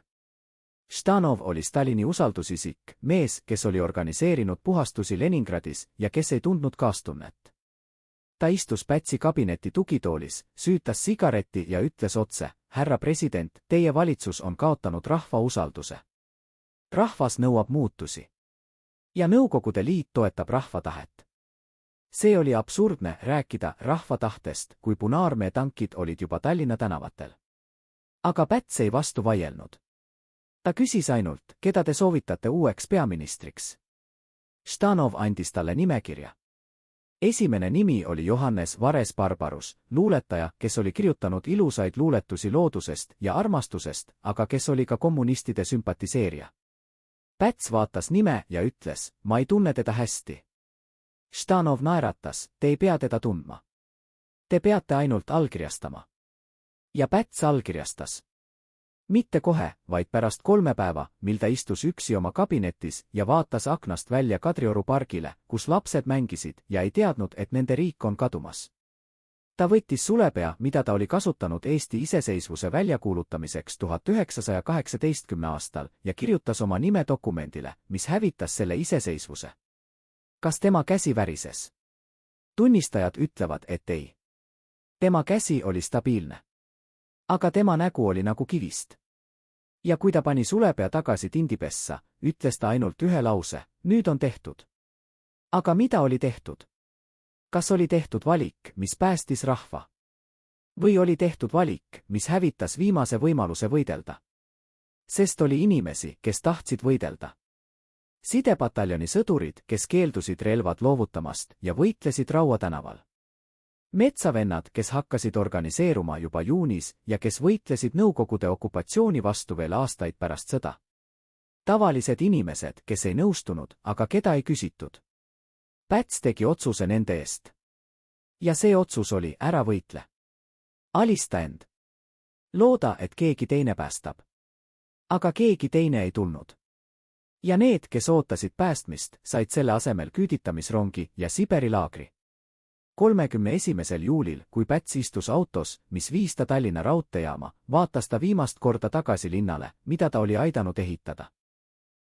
Ždanov oli Stalini usaldusisik, mees, kes oli organiseerinud puhastusi Leningradis ja kes ei tundnud kaastunnet. Ta istus Pätsi kabineti tugitoolis, süütas sigareti ja ütles otse, härra president, teie valitsus on kaotanud rahva usalduse. Rahvas nõuab muutusi. Ja Nõukogude Liit toetab rahva tahet. See oli absurdne rääkida rahva tahtest, kui Punaarmee tankid olid juba Tallinna tänavatel. Aga Päts ei vastu vaielnud. Ta küsis ainult, keda te soovitate uueks peaministriks. Ždanov andis talle nimekirja. Esimene nimi oli Johannes Vares-Barbarus, luuletaja, kes oli kirjutanud ilusaid luuletusi loodusest ja armastusest, aga kes oli ka kommunistide sümpatiseerija. Päts vaatas nime ja ütles, ma ei tunne teda hästi. Ždanov naeratas, te ei pea teda tundma. Te peate ainult allkirjastama. Ja Päts allkirjastas. Mitte kohe, vaid pärast 3 päeva, mil ta istus üksi oma kabinetis ja vaatas aknast välja Kadrioru pargile, kus lapsed mängisid ja ei teadnud, et nende riik on kadumas. Ta võttis sulepea, mida ta oli kasutanud Eesti iseseisvuse väljakuulutamiseks 1918. aastal ja kirjutas oma nime dokumendile, mis hävitas selle iseseisvuse. Kas tema käsi värises? Tunnistajad ütlevad, et ei. Tema käsi oli stabiilne. Aga tema nägu oli nagu kivist. Ja kui ta pani sulepea tagasi tindipessa, ütles ta ainult ühe lause, nüüd on tehtud. Aga mida oli tehtud? Kas oli tehtud valik, mis päästis rahva? Või oli tehtud valik, mis hävitas viimase võimaluse võidelda? Sest oli inimesi, kes tahtsid võidelda. Sidepataljoni sõdurid, kes keeldusid relvad loovutamast ja võitlesid Raua tänaval. Metsavennad, kes hakkasid organiseeruma juba juunis ja kes võitlesid Nõukogude okupatsiooni vastu veel aastaid pärast sõda. Tavalised inimesed, kes ei nõustunud, aga keda ei küsitud. Päts tegi otsuse nende eest. Ja see otsus oli, ära võitle. Alista end. Looda, et keegi teine päästab. Aga keegi teine ei tulnud. Ja need, kes ootasid päästmist, said selle asemel küüditamisrongi ja Siberi laagri. 31. juulil, kui Päts istus autos, mis viis ta Tallinna raudteejaama, vaatas ta viimast korda tagasi linnale, mida ta oli aidanud ehitada.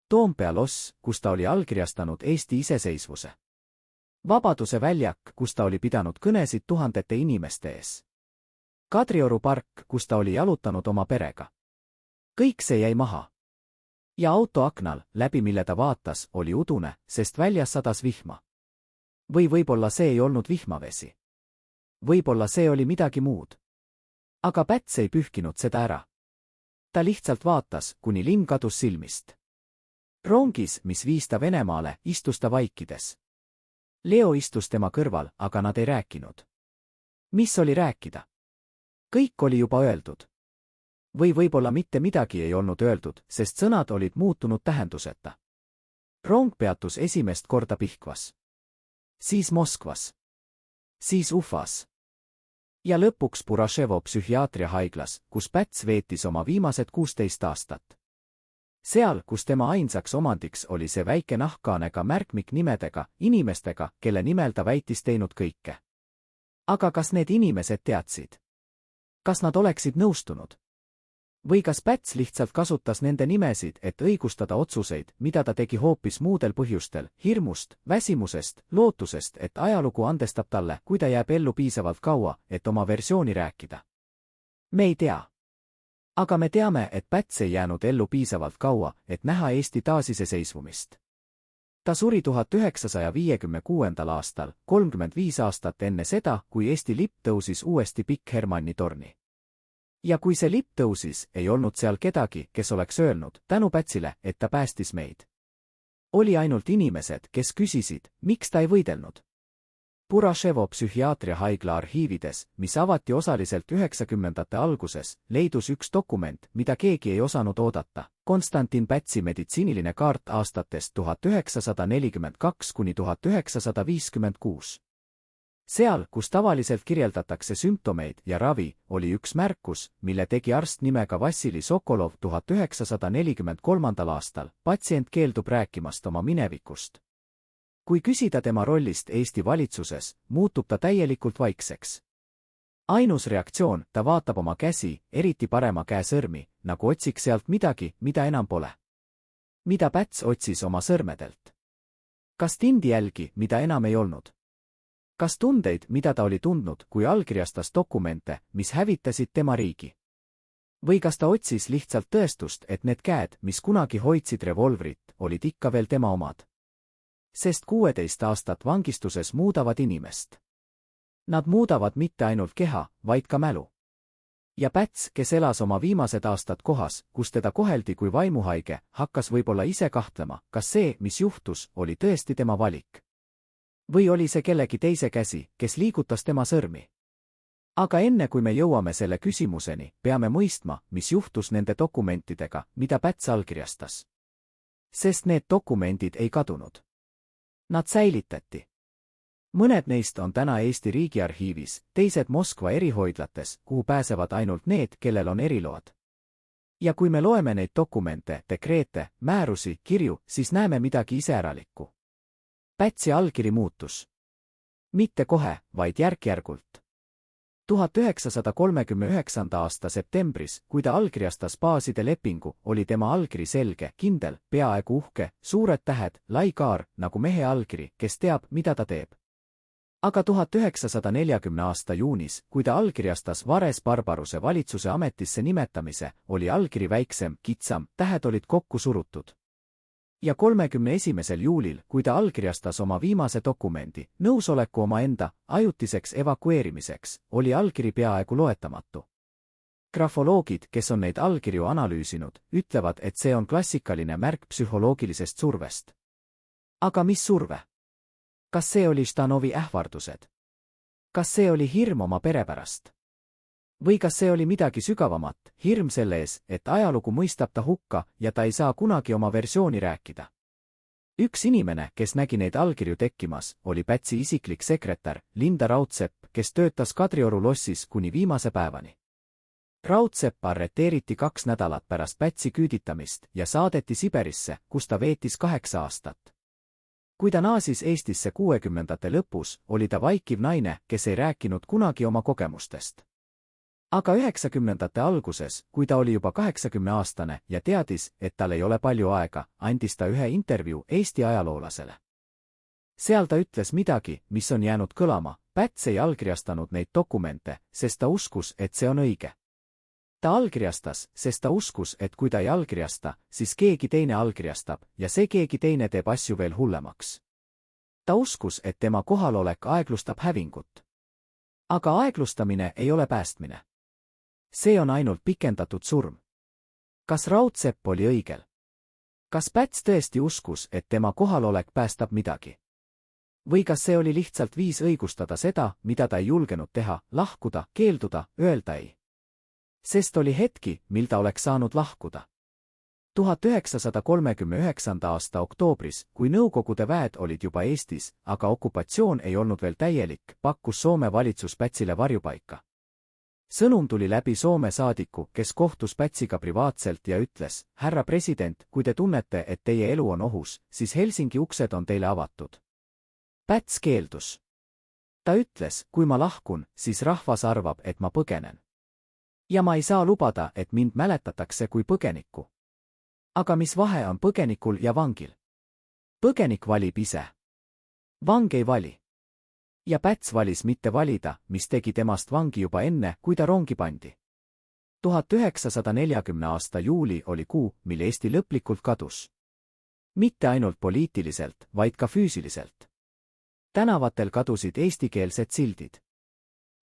Toompea loss, kus ta oli allkirjastanud Eesti iseseisvuse. Vabaduse väljak, kus ta oli pidanud kõnesid tuhandete inimeste ees. Kadrioru park, kus ta oli jalutanud oma perega. Kõik see jäi maha. Ja auto aknal, läbi mille ta vaatas, oli udune, sest väljas sadas vihma. Või võib-olla see ei olnud vihmavesi. Võib-olla see oli midagi muud. Aga Päts ei pühkinud seda ära. Ta lihtsalt vaatas, kuni linn kadus silmist. Rongis, mis viis ta Venemaale, istus ta vaikides. Leo istus tema kõrval, aga nad ei rääkinud. Mis oli rääkida? Kõik oli juba öeldud. Või võib-olla mitte midagi ei olnud öeldud, sest sõnad olid muutunud tähenduseta. Rong peatus esimest korda Pihkvas. Siis Moskvas. Siis Ufas. Ja lõpuks Buraševo psühhiaatriahaiglas, kus Päts veetis oma viimased 16 aastat. Seal, kus tema ainsaks omandiks oli see väike nahkkaanega märkmik nimedega, inimestega, kelle nimel ta väitis teinud kõike. Aga kas need inimesed teadsid? Kas nad oleksid nõustunud? Või kas Päts lihtsalt kasutas nende nimesid, et õigustada otsuseid, mida ta tegi hoopis muudel põhjustel, hirmust, väsimusest, lootusest, et ajalugu andestab talle, kui ta jääb ellu piisavalt kaua, et oma versiooni rääkida? Me ei tea. Aga me teame, et Päts ei jäänud ellu piisavalt kaua, et näha Eesti taasiseseisvumist. Ta suri 1956. aastal, 35 aastat enne seda, kui Eesti lipp tõusis uuesti Pikk Hermanni torni. Ja kui see lipp tõusis, ei olnud seal kedagi, kes oleks öelnud, tänu Pätsile, et ta päästis meid. Oli ainult inimesed, kes küsisid, miks ta ei võidelnud. Buraševo psühhiaatriahaigla arhiivides, mis avati osaliselt 90ndate alguses, leidus üks dokument, mida keegi ei osanud oodata. Konstantin Pätsi meditsiiniline kaart aastatest 1942 kuni 1956. Seal, kus tavaliselt kirjeldatakse sümptomeid ja ravi, oli üks märkus, mille tegi arst nimega Vassili Sokolov 1943. aastal. Patsient keeldub rääkimast oma minevikust. Kui küsida tema rollist Eesti valitsuses, muutub ta täielikult vaikseks. Ainus reaktsioon, ta vaatab oma käsi, eriti parema käe sõrmi, nagu otsiks sealt midagi, mida enam pole. Mida Päts otsis oma sõrmedelt? Kas tindijälgi, mida enam ei olnud? Kas tundeid, mida ta oli tundnud, kui allkirjastas dokumente, mis hävitasid tema riigi? Või kas ta otsis lihtsalt tõestust, et need käed, mis kunagi hoidsid revolvrit, olid ikka veel tema omad? Sest 16 aastat vangistuses muudavad inimest. Nad muudavad mitte ainult keha, vaid ka mälu. Ja Päts, kes elas oma viimased aastad kohas, kus teda koheldi kui vaimuhaige, hakkas võib-olla ise kahtlema, kas see, mis juhtus, oli tõesti tema valik. Või oli see kellegi teise käsi, kes liigutas tema sõrmi? Aga enne kui me jõuame selle küsimuseni, peame mõistma, mis juhtus nende dokumentidega, mida Päts allkirjastas. Sest need dokumendid ei kadunud. Nad säilitati. Mõned neist on täna Eesti Riigiarhiivis, teised Moskva erihoidlates, kuhu pääsevad ainult need, kellel on eriload. Ja kui me loeme neid dokumente, dekreete, määrusi, kirju, siis näeme midagi iseäralikku. Pätsi allkiri muutus. Mitte kohe, vaid järk-järgult. 1939. aasta septembris, kui ta allkirjastas baaside lepingu, oli tema allkiri selge, kindel, peaaegu uhke, suured tähed, lai kaar, nagu mehe allkiri, kes teab, mida ta teeb. Aga 1940. aasta juunis, kui ta allkirjastas Vares Barbaruse valitsuse ametisse nimetamise, oli allkiri väiksem, kitsam, tähed olid kokku surutud. Ja 31. juulil, kui ta allkirjastas oma viimase dokumendi, nõusoleku omaenda ajutiseks evakueerimiseks, oli allkiri peaaegu loetamatu. Grafoloogid, kes on neid allkirju analüüsinud, ütlevad, et see on klassikaline märk psühholoogilisest survest. Aga mis surve? Kas see oli Ždanovi ähvardused? Kas see oli hirm oma pere pärast? Või kas see oli midagi sügavamat, hirm selle ees, et ajalugu mõistab ta hukka ja ta ei saa kunagi oma versiooni rääkida? Üks inimene, kes nägi neid allkirju tekkimas, oli Pätsi isiklik sekretär, Linda Raudsepp, kes töötas Kadrioru lossis kuni viimase päevani. Raudsepp arreteeriti 2 nädalat pärast Pätsi küüditamist ja saadeti Siberisse, kus ta veetis 8 aastat. Kui ta naasis Eestisse 60ndate lõpus, oli ta vaikiv naine, kes ei rääkinud kunagi oma kogemustest. Aga 90ndate alguses, kui ta oli juba 80-aastane ja teadis, et tal ei ole palju aega, andis ta ühe intervjuu Eesti ajaloolasele. Seal ta ütles midagi, mis on jäänud kõlama. Päts ei allkirjastanud neid dokumente, sest ta uskus, et see on õige. Ta allkirjastas, sest ta uskus, et kui ta ei allkirjasta, siis keegi teine allkirjastab ja see keegi teine teeb asju veel hullemaks. Ta uskus, et tema kohalolek aeglustab hävingut. Aga aeglustamine ei ole päästmine. See on ainult pikendatud surm. Kas Raudsepp oli õigel? Kas Päts tõesti uskus, et tema kohalolek päästab midagi? Või kas see oli lihtsalt viis õigustada seda, mida ta ei julgenud teha, lahkuda, keelduda, öelda ei? Sest oli hetki, mil ta oleks saanud lahkuda. 1939. aasta oktoobris, kui Nõukogude väed olid juba Eestis, aga okupatsioon ei olnud veel täielik, pakkus Soome valitsus Pätsile varjupaika. Sõnum tuli läbi Soome saadiku, kes kohtus Pätsiga privaatselt ja ütles, härra president, kui te tunnete, et teie elu on ohus, siis Helsingi uksed on teile avatud. Päts keeldus. Ta ütles, kui ma lahkun, siis rahvas arvab, et ma põgenen. Ja ma ei saa lubada, et mind mäletatakse kui põgenikku. Aga mis vahe on põgenikul ja vangil? Põgenik valib ise. Vang ei vali. Ja Päts valis mitte valida, mis tegi temast vangi juba enne, kui ta rongi pandi. 1940. aasta juuli oli kuu, mil Eesti lõplikult kadus. Mitte ainult poliitiliselt, vaid ka füüsiliselt. Tänavatel kadusid eestikeelsed sildid.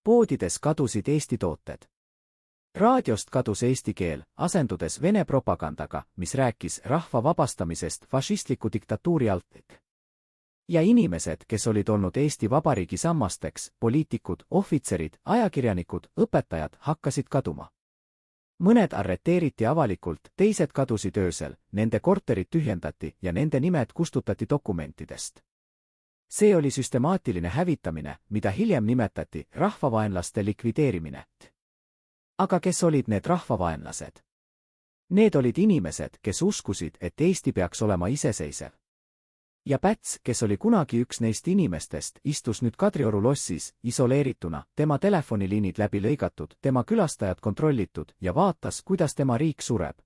Poodides kadusid Eesti tooted. Raadiost kadus eesti keel, asendudes Vene propagandaga, mis rääkis rahva vabastamisest fašistliku diktatuuri alt. Ja inimesed, kes olid olnud Eesti Vabariigi sammasteks, poliitikud, ohvitserid, ajakirjanikud, õpetajad, hakkasid kaduma. Mõned arreteeriti avalikult, teised kadusid öösel, nende korterid tühjendati ja nende nimed kustutati dokumentidest. See oli süstemaatiline hävitamine, mida hiljem nimetati rahvavaenlaste likvideerimine. Aga kes olid need rahvavaenlased? Need olid inimesed, kes uskusid, et Eesti peaks olema iseseisev. Ja Päts, kes oli kunagi üks neist inimestest, istus nüüd Kadrioru lossis, isoleerituna, tema telefoniliinid läbi lõigatud, tema külastajad kontrollitud ja vaatas, kuidas tema riik sureb.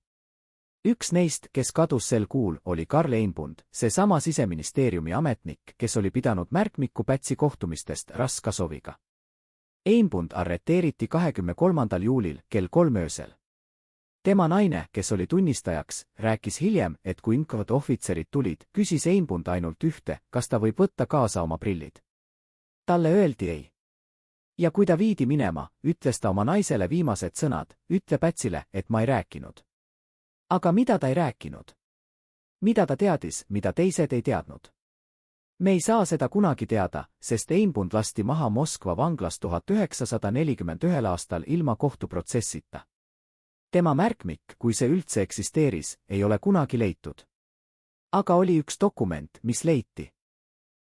Üks neist, kes kadus sel kuul, oli Karl Einbund, seesama Siseministeeriumi ametnik, kes oli pidanud märkmikku Pätsi kohtumistest Raskasoviga. Einbund arreteeriti 23. juulil kell 3 öösel. Tema naine, kes oli tunnistajaks, rääkis hiljem, et kui inkavad ohvitserid tulid, küsis Einbund ainult ühte, kas ta võib võtta kaasa oma prillid. Talle öeldi ei. Ja kui ta viidi minema, ütles ta oma naisele viimased sõnad, ütle Pätsile, et ma ei rääkinud. Aga mida ta ei rääkinud? Mida ta teadis, mida teised ei teadnud? Me ei saa seda kunagi teada, sest Einbund lasti maha Moskva vanglas 1941. aastal ilma kohtuprotsessita. Tema märkmik, kui see üldse eksisteeris, ei ole kunagi leitud. Aga oli üks dokument, mis leiti.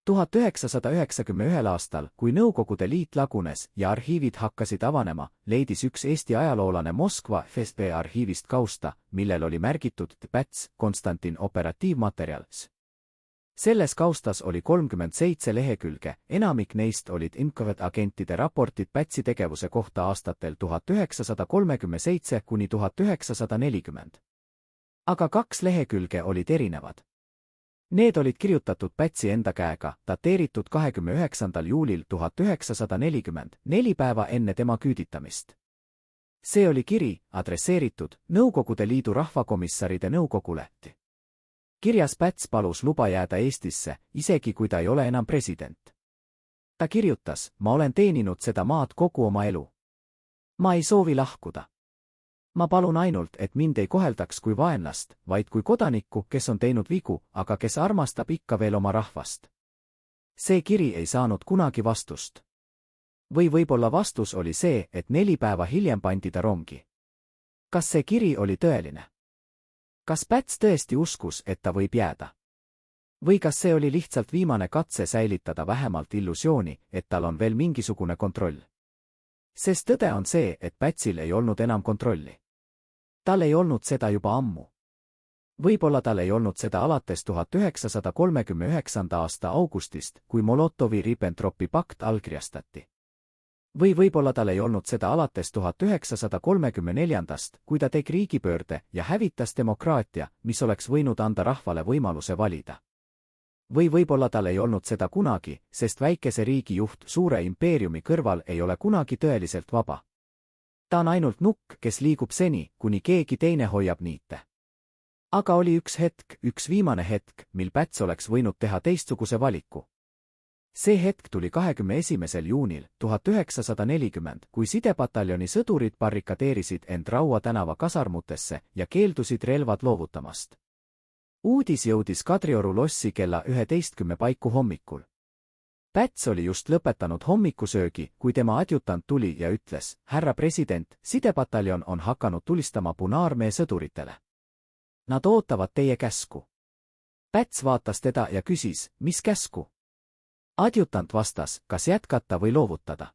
1991. aastal, kui Nõukogude Liit lagunes ja arhiivid hakkasid avanema, leidis üks Eesti ajaloolane Moskva FSB arhiivist kausta, millel oli märgitud Päts, Konstantin operatiivmaterjals. Selles kaustas oli 37 lehekülge, enamik neist olid NKVD agentide raportid Pätsi tegevuse kohta aastatel 1937 kuni 1940. Aga 2 lehekülge olid erinevad. Need olid kirjutatud Pätsi enda käega, dateeritud 29. juulil 1940, 4 päeva enne tema küüditamist. See oli kiri, adresseeritud Nõukogude Liidu rahvakomissaride nõukogule. Kirjas Päts palus luba jääda Eestisse, isegi kui ta ei ole enam president. Ta kirjutas, ma olen teeninud seda maad kogu oma elu. Ma ei soovi lahkuda. Ma palun ainult, et mind ei koheldaks kui vaenlast, vaid kui kodanikku, kes on teinud vigu, aga kes armastab ikka veel oma rahvast. See kiri ei saanud kunagi vastust. Või võib-olla vastus oli see, et 4 päeva hiljem pandi ta rongi. Kas see kiri oli tõeline? Kas Päts tõesti uskus, et ta võib jääda? Või kas see oli lihtsalt viimane katse säilitada vähemalt illusiooni, et tal on veel mingisugune kontroll? Sest tõde on see, et Pätsil ei olnud enam kontrolli. Tal ei olnud seda juba ammu. Võib-olla tal ei olnud seda alates 1939. aasta augustist, kui Molotovi-Ribbentropi pakt allkirjastati. Või võib-olla tal ei olnud seda alates 1934. kui ta tegi riigipöörde ja hävitas demokraatia, mis oleks võinud anda rahvale võimaluse valida. Või võib-olla tal ei olnud seda kunagi, sest väikese riigi juht suure impeeriumi kõrval ei ole kunagi tõeliselt vaba. Ta on ainult nukk, kes liigub seni, kuni keegi teine hoiab niite. Aga oli üks hetk, üks viimane hetk, mil Päts oleks võinud teha teistsuguse valiku. see hetk tuli 21. juunil 1940, kui sidepataljoni sõdurid barrikadeerisid end Raua tänava kasarmutesse ja keeldusid relvad loovutamast. Uudis jõudis Kadrioru lossi kella 11 paiku hommikul. Päts oli just lõpetanud hommikusöögi, kui tema adjutant tuli ja ütles: härra president, sidepataljon on hakanud tulistama Punaarmee sõduritele. Nad ootavad teie käsku. Päts vaatas teda ja küsis: mis käsku? Adjutant vastas: kas jätkata või loovutada.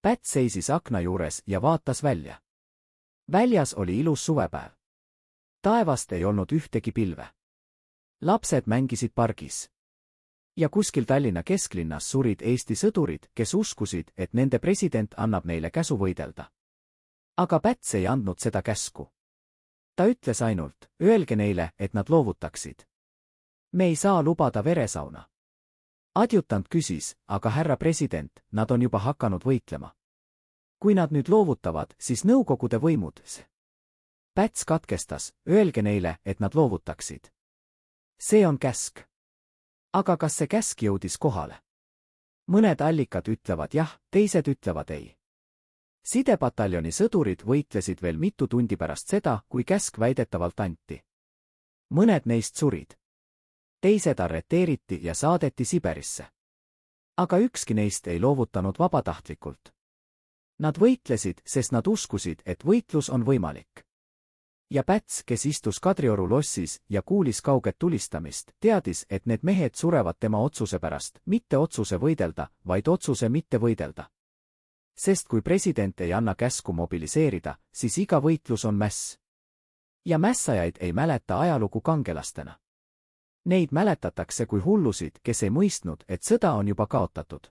Päts seisis akna juures ja vaatas välja. Väljas oli ilus suvepäev. Taevast ei olnud ühtegi pilve. Lapsed mängisid pargis. Ja kuskil Tallinna kesklinnas surid Eesti sõdurid, kes uskusid, et nende president annab neile käsu võidelda. Aga Päts ei andnud seda käsku. Ta ütles ainult: öelge neile, et nad loovutaksid. Me ei saa lubada veresauna. Adjutant küsis: aga härra president, nad on juba hakanud võitlema. Kui nad nüüd loovutavad, siis Nõukogude võimud. Päts katkestas: öelge neile, et nad loovutaksid. See on käsk. Aga kas see käsk jõudis kohale? Mõned allikad ütlevad jah, teised ütlevad ei. Sidepataljoni sõdurid võitlesid veel mitu tundi pärast seda, kui käsk väidetavalt anti. Mõned neist surid. Teised arreteeriti ja saadeti Siberisse. Aga ükski neist ei loovutanud vabatahtlikult. Nad võitlesid, sest nad uskusid, et võitlus on võimalik. Ja Päts, kes istus Kadrioru lossis ja kuulis kauget tulistamist, teadis, et need mehed surevad tema otsuse pärast, mitte otsuse võidelda, vaid otsuse mitte võidelda. Sest kui president ei anna käsku mobiliseerida, siis iga võitlus on mäss. Ja mässajaid ei mäleta ajalugu kangelastena. Neid mäletatakse kui hullusid, kes ei mõistnud, et sõda on juba kaotatud.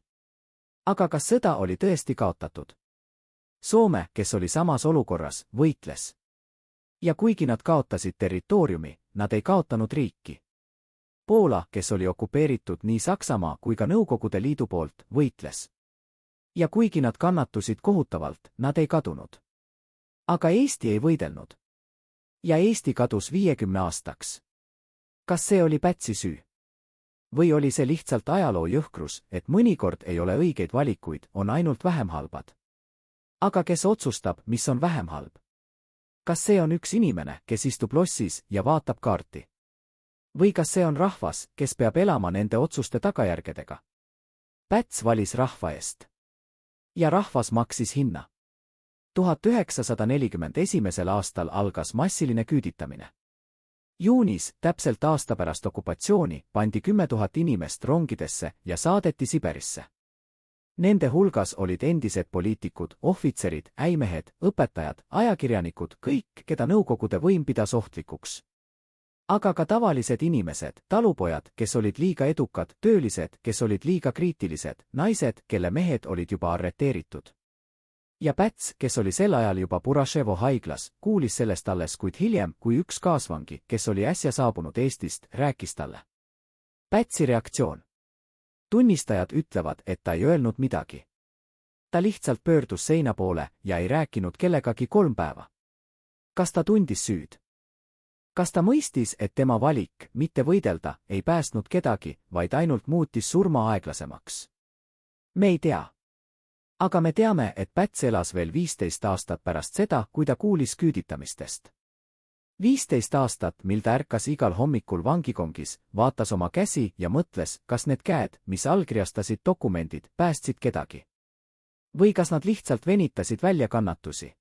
Aga kas sõda oli tõesti kaotatud? Soome, kes oli samas olukorras, võitles. Ja kuigi nad kaotasid territooriumi, nad ei kaotanud riiki. Poola, kes oli okupeeritud nii Saksamaa kui ka Nõukogude Liidu poolt, võitles. Ja kuigi nad kannatusid kohutavalt, nad ei kadunud. Aga Eesti ei võidelnud. Ja Eesti kadus 50 aastaks. Kas see oli Pätsi süü? Või oli see lihtsalt ajaloo jõhkrus, et mõnikord ei ole õigeid valikuid, on ainult vähem halbad? Aga kes otsustab, mis on vähem halb? Kas see on üks inimene, kes istub lossis ja vaatab kaarti? Või kas see on rahvas, kes peab elama nende otsuste tagajärgedega? Päts valis rahva eest. Ja rahvas maksis hinna. 1941. aastal algas massiline küüditamine. Juunis, täpselt aasta pärast okupatsiooni, pandi 10 000 inimest rongidesse ja saadeti Siberisse. Nende hulgas olid endised poliitikud, ohvitserid, äimehed, õpetajad, ajakirjanikud, kõik, keda Nõukogude võim pidas ohtlikuks. Aga ka tavalised inimesed, talupojad, kes olid liiga edukad, töölised, kes olid liiga kriitilised, naised, kelle mehed olid juba arreteeritud. Ja Päts, kes oli sel ajal juba Buraševo haiglas, kuulis sellest alles kuid hiljem, kui üks kaasvangi, kes oli äsja saabunud Eestist, rääkis talle. Pätsi reaktsioon. Tunnistajad ütlevad, et ta ei öelnud midagi. Ta lihtsalt pöördus seina poole ja ei rääkinud kellegagi 3 päeva. Kas ta tundis süüd? Kas ta mõistis, et tema valik, mitte võidelda, ei päästnud kedagi, vaid ainult muutis surma aeglasemaks? Me ei tea. Aga me teame, et Päts elas veel 15 aastat pärast seda, kui ta kuulis küüditamistest. 15 aastat, mil ta ärkas igal hommikul vangikongis, vaatas oma käsi ja mõtles, kas need käed, mis allkirjastasid dokumendid, päästsid kedagi. Või kas nad lihtsalt venitasid välja kannatusi.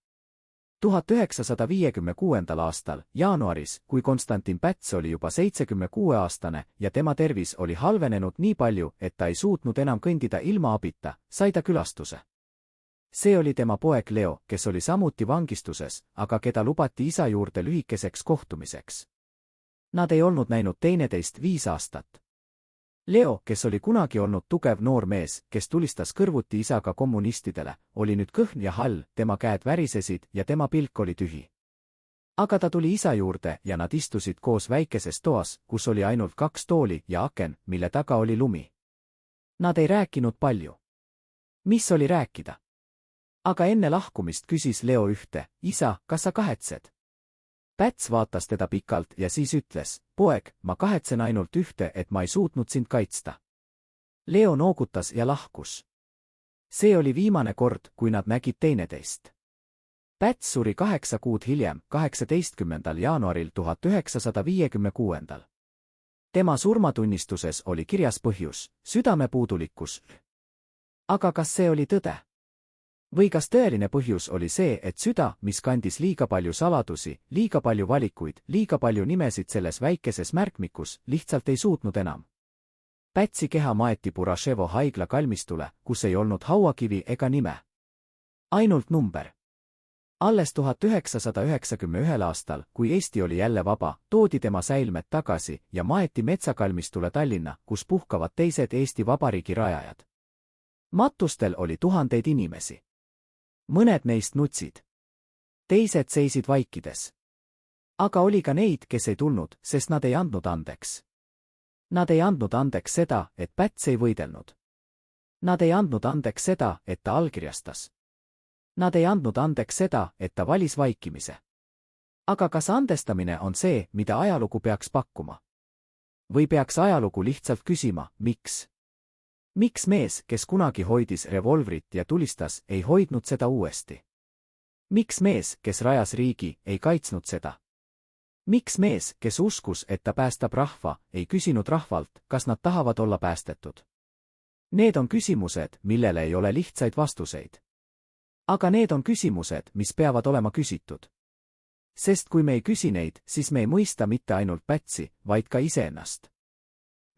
1956. aastal, jaanuaris, kui Konstantin Päts oli juba 76-aastane ja tema tervis oli halvenenud nii palju, et ta ei suutnud enam kõndida ilma abita, sai ta külastuse. See oli tema poeg Leo, kes oli samuti vangistuses, aga keda lubati isa juurde lühikeseks kohtumiseks. Nad ei olnud näinud teineteist 5 aastat. Leo, kes oli kunagi olnud tugev noor mees, kes tulistas kõrvuti isaga kommunistidele, oli nüüd kõhn ja hall, tema käed värisesid ja tema pilk oli tühi. Aga ta tuli isa juurde ja nad istusid koos väikeses toas, kus oli ainult 2 tooli ja aken, mille taga oli lumi. Nad ei rääkinud palju. Mis oli rääkida? Aga enne lahkumist küsis Leo ühte: isa, kas sa kahetsed? Päts vaatas teda pikalt ja siis ütles: poeg, ma kahetsen ainult ühte, et ma ei suutnud sind kaitsta. Leo noogutas ja lahkus. See oli viimane kord, kui nad nägid teineteist. Päts suri 8 kuud hiljem, 18. jaanuaril 1956. Tema surmatunnistuses oli kirjas põhjus, südamepuudulikkus. Aga kas see oli tõde? Või kas tõeline põhjus oli see, et süda, mis kandis liiga palju saladusi, liiga palju valikuid, liiga palju nimesid selles väikeses märkmikus, lihtsalt ei suutnud enam? Pätsi keha maeti Buraševo haigla kalmistule, kus ei olnud hauakivi ega nime. Ainult number. Alles 1991. aastal, kui Eesti oli jälle vaba, toodi tema säilmed tagasi ja maeti metsakalmistule Tallinna, kus puhkavad teised Eesti Vabariigi rajajad. Matustel oli tuhandeid inimesi. Mõned neist nutsid. Teised seisid vaikides. Aga oli ka neid, kes ei tulnud, sest nad ei andnud andeks. Nad ei andnud andeks seda, et Päts ei võidelnud. Nad ei andnud andeks seda, et ta allkirjastas. Nad ei andnud andeks seda, et ta valis vaikimise. Aga kas andestamine on see, mida ajalugu peaks pakkuma? Või peaks ajalugu lihtsalt küsima, miks? Miks mees, kes kunagi hoidis revolvrit ja tulistas, ei hoidnud seda uuesti? Miks mees, kes rajas riigi, ei kaitsnud seda? Miks mees, kes uskus, et ta päästab rahva, ei küsinud rahvalt, kas nad tahavad olla päästetud? Need on küsimused, millele ei ole lihtsaid vastuseid. Aga need on küsimused, mis peavad olema küsitud. Sest kui me ei küsi neid, siis me ei mõista mitte ainult Pätsi, vaid ka iseennast.